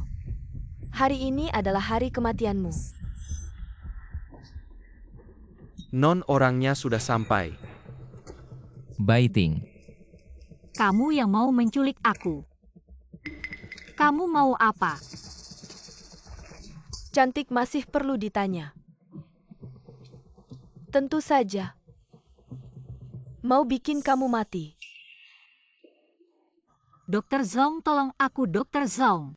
hari ini adalah hari kematianmu. Non orangnya sudah sampai. Baiting. Kamu yang mau menculik aku. Kamu mau apa? Cantik masih perlu ditanya. Tentu saja. Mau bikin kamu mati. Dr. Zhong, tolong aku, Dr. Zhong.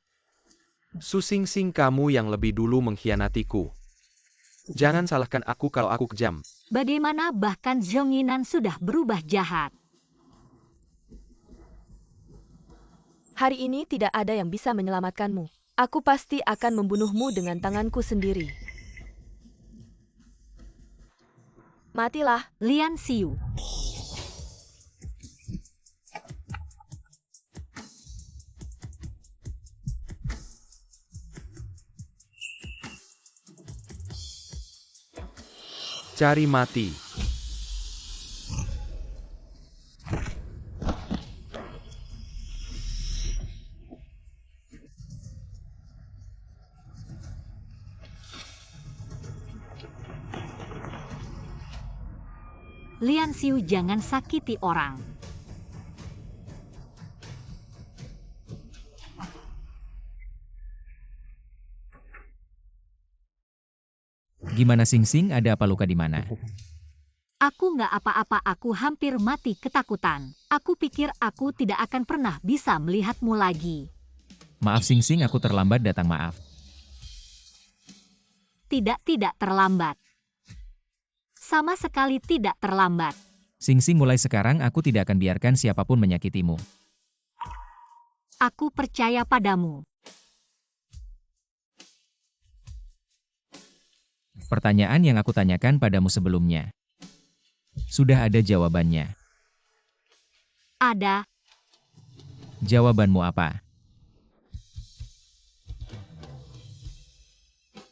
Su Xingxing, kamu yang lebih dulu mengkhianatiku. Jangan salahkan aku kalau aku kejam. Bagaimana bahkan Zhong Yinan sudah berubah jahat. Hari ini tidak ada yang bisa menyelamatkanmu. Aku pasti akan membunuhmu dengan tanganku sendiri. Matilah. Lian Xiu. Cari mati. Lian Xiu, jangan sakiti orang. Gimana Xingxing, ada apa, luka di mana? Aku nggak apa-apa, aku hampir mati ketakutan. Aku pikir aku tidak akan pernah bisa melihatmu lagi. Maaf Xingxing, aku terlambat datang, maaf. Tidak terlambat. Sama sekali tidak terlambat. Xingxing, mulai sekarang aku tidak akan biarkan siapapun menyakitimu. Aku percaya padamu. Pertanyaan yang aku tanyakan padamu sebelumnya. Sudah ada jawabannya. Ada. Jawabanmu apa?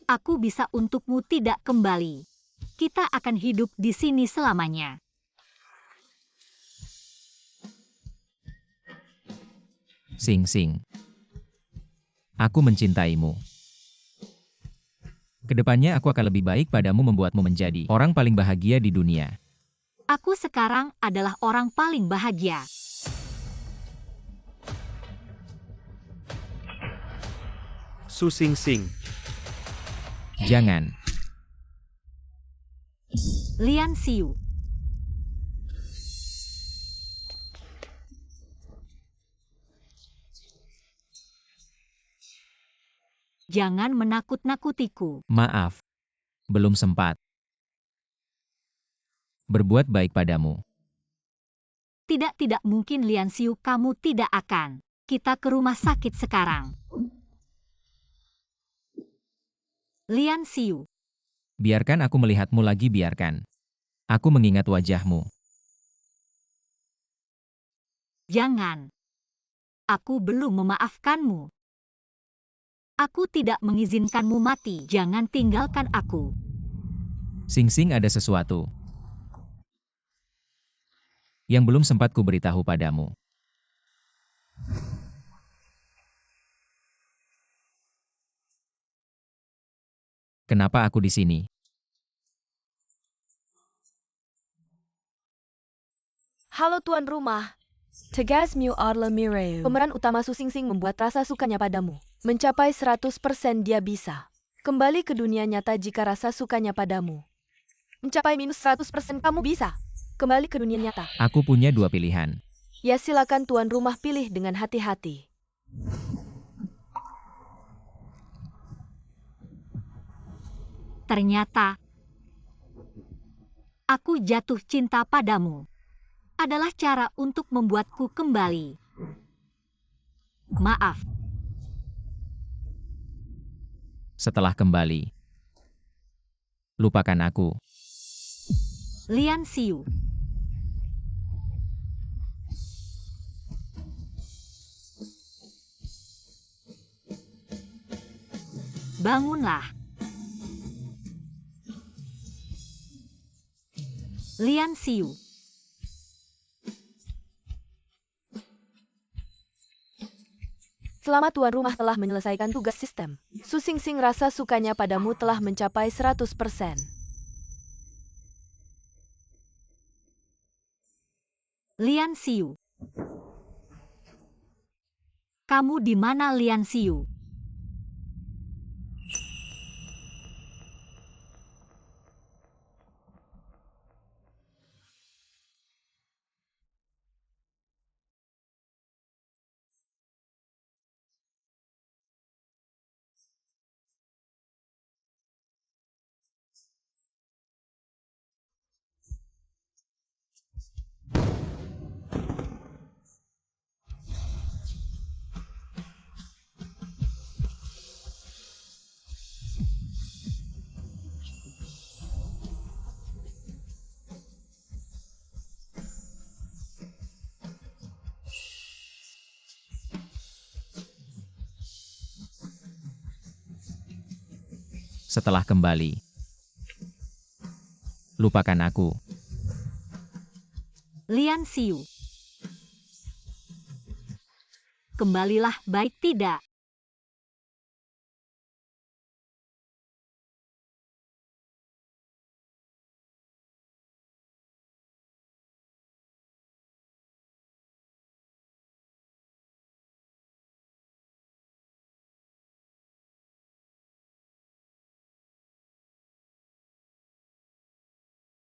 Aku bisa untukmu tidak kembali. Kita akan hidup di sini selamanya. Xingxing. Aku mencintaimu. Kedepannya aku akan lebih baik padamu, membuatmu menjadi orang paling bahagia di dunia. Aku sekarang adalah orang paling bahagia. Su Xingxing. Jangan. Lian Xiu. Jangan menakut-nakutiku. Maaf. Belum sempat. Berbuat baik padamu. Tidak mungkin Lian Xiu, kamu tidak akan. Kita ke rumah sakit sekarang. Lian Xiu. Biarkan aku melihatmu lagi, biarkan. Aku mengingat wajahmu. Jangan. Aku belum memaafkanmu. Aku tidak mengizinkanmu mati. Jangan tinggalkan aku. Xingxing, ada sesuatu yang belum sempat kuberitahu padamu. Kenapa aku di sini? Halo tuan rumah. Tegas Miu Arle Mireu. Pemeran utama Su Xingxing membuat rasa sukanya padamu. Mencapai 100% dia bisa. Kembali ke dunia nyata jika rasa sukanya padamu. Mencapai minus 100% kamu bisa. Kembali ke dunia nyata. Aku punya dua pilihan. Ya silakan tuan rumah, pilih dengan hati-hati. Ternyata aku jatuh cinta padamu. Adalah cara untuk membuatku kembali. Maaf. Setelah kembali, lupakan aku. Lian Xiu. Bangunlah. Lian Xiu. Selama tuan rumah telah menyelesaikan tugas sistem, Su Xingxing rasa sukanya padamu telah mencapai 100%. Lian Xiu. Kamu di mana, Lian Xiu? Setelah kembali, lupakan aku. Lian Xiu. Kembalilah, baik tidak?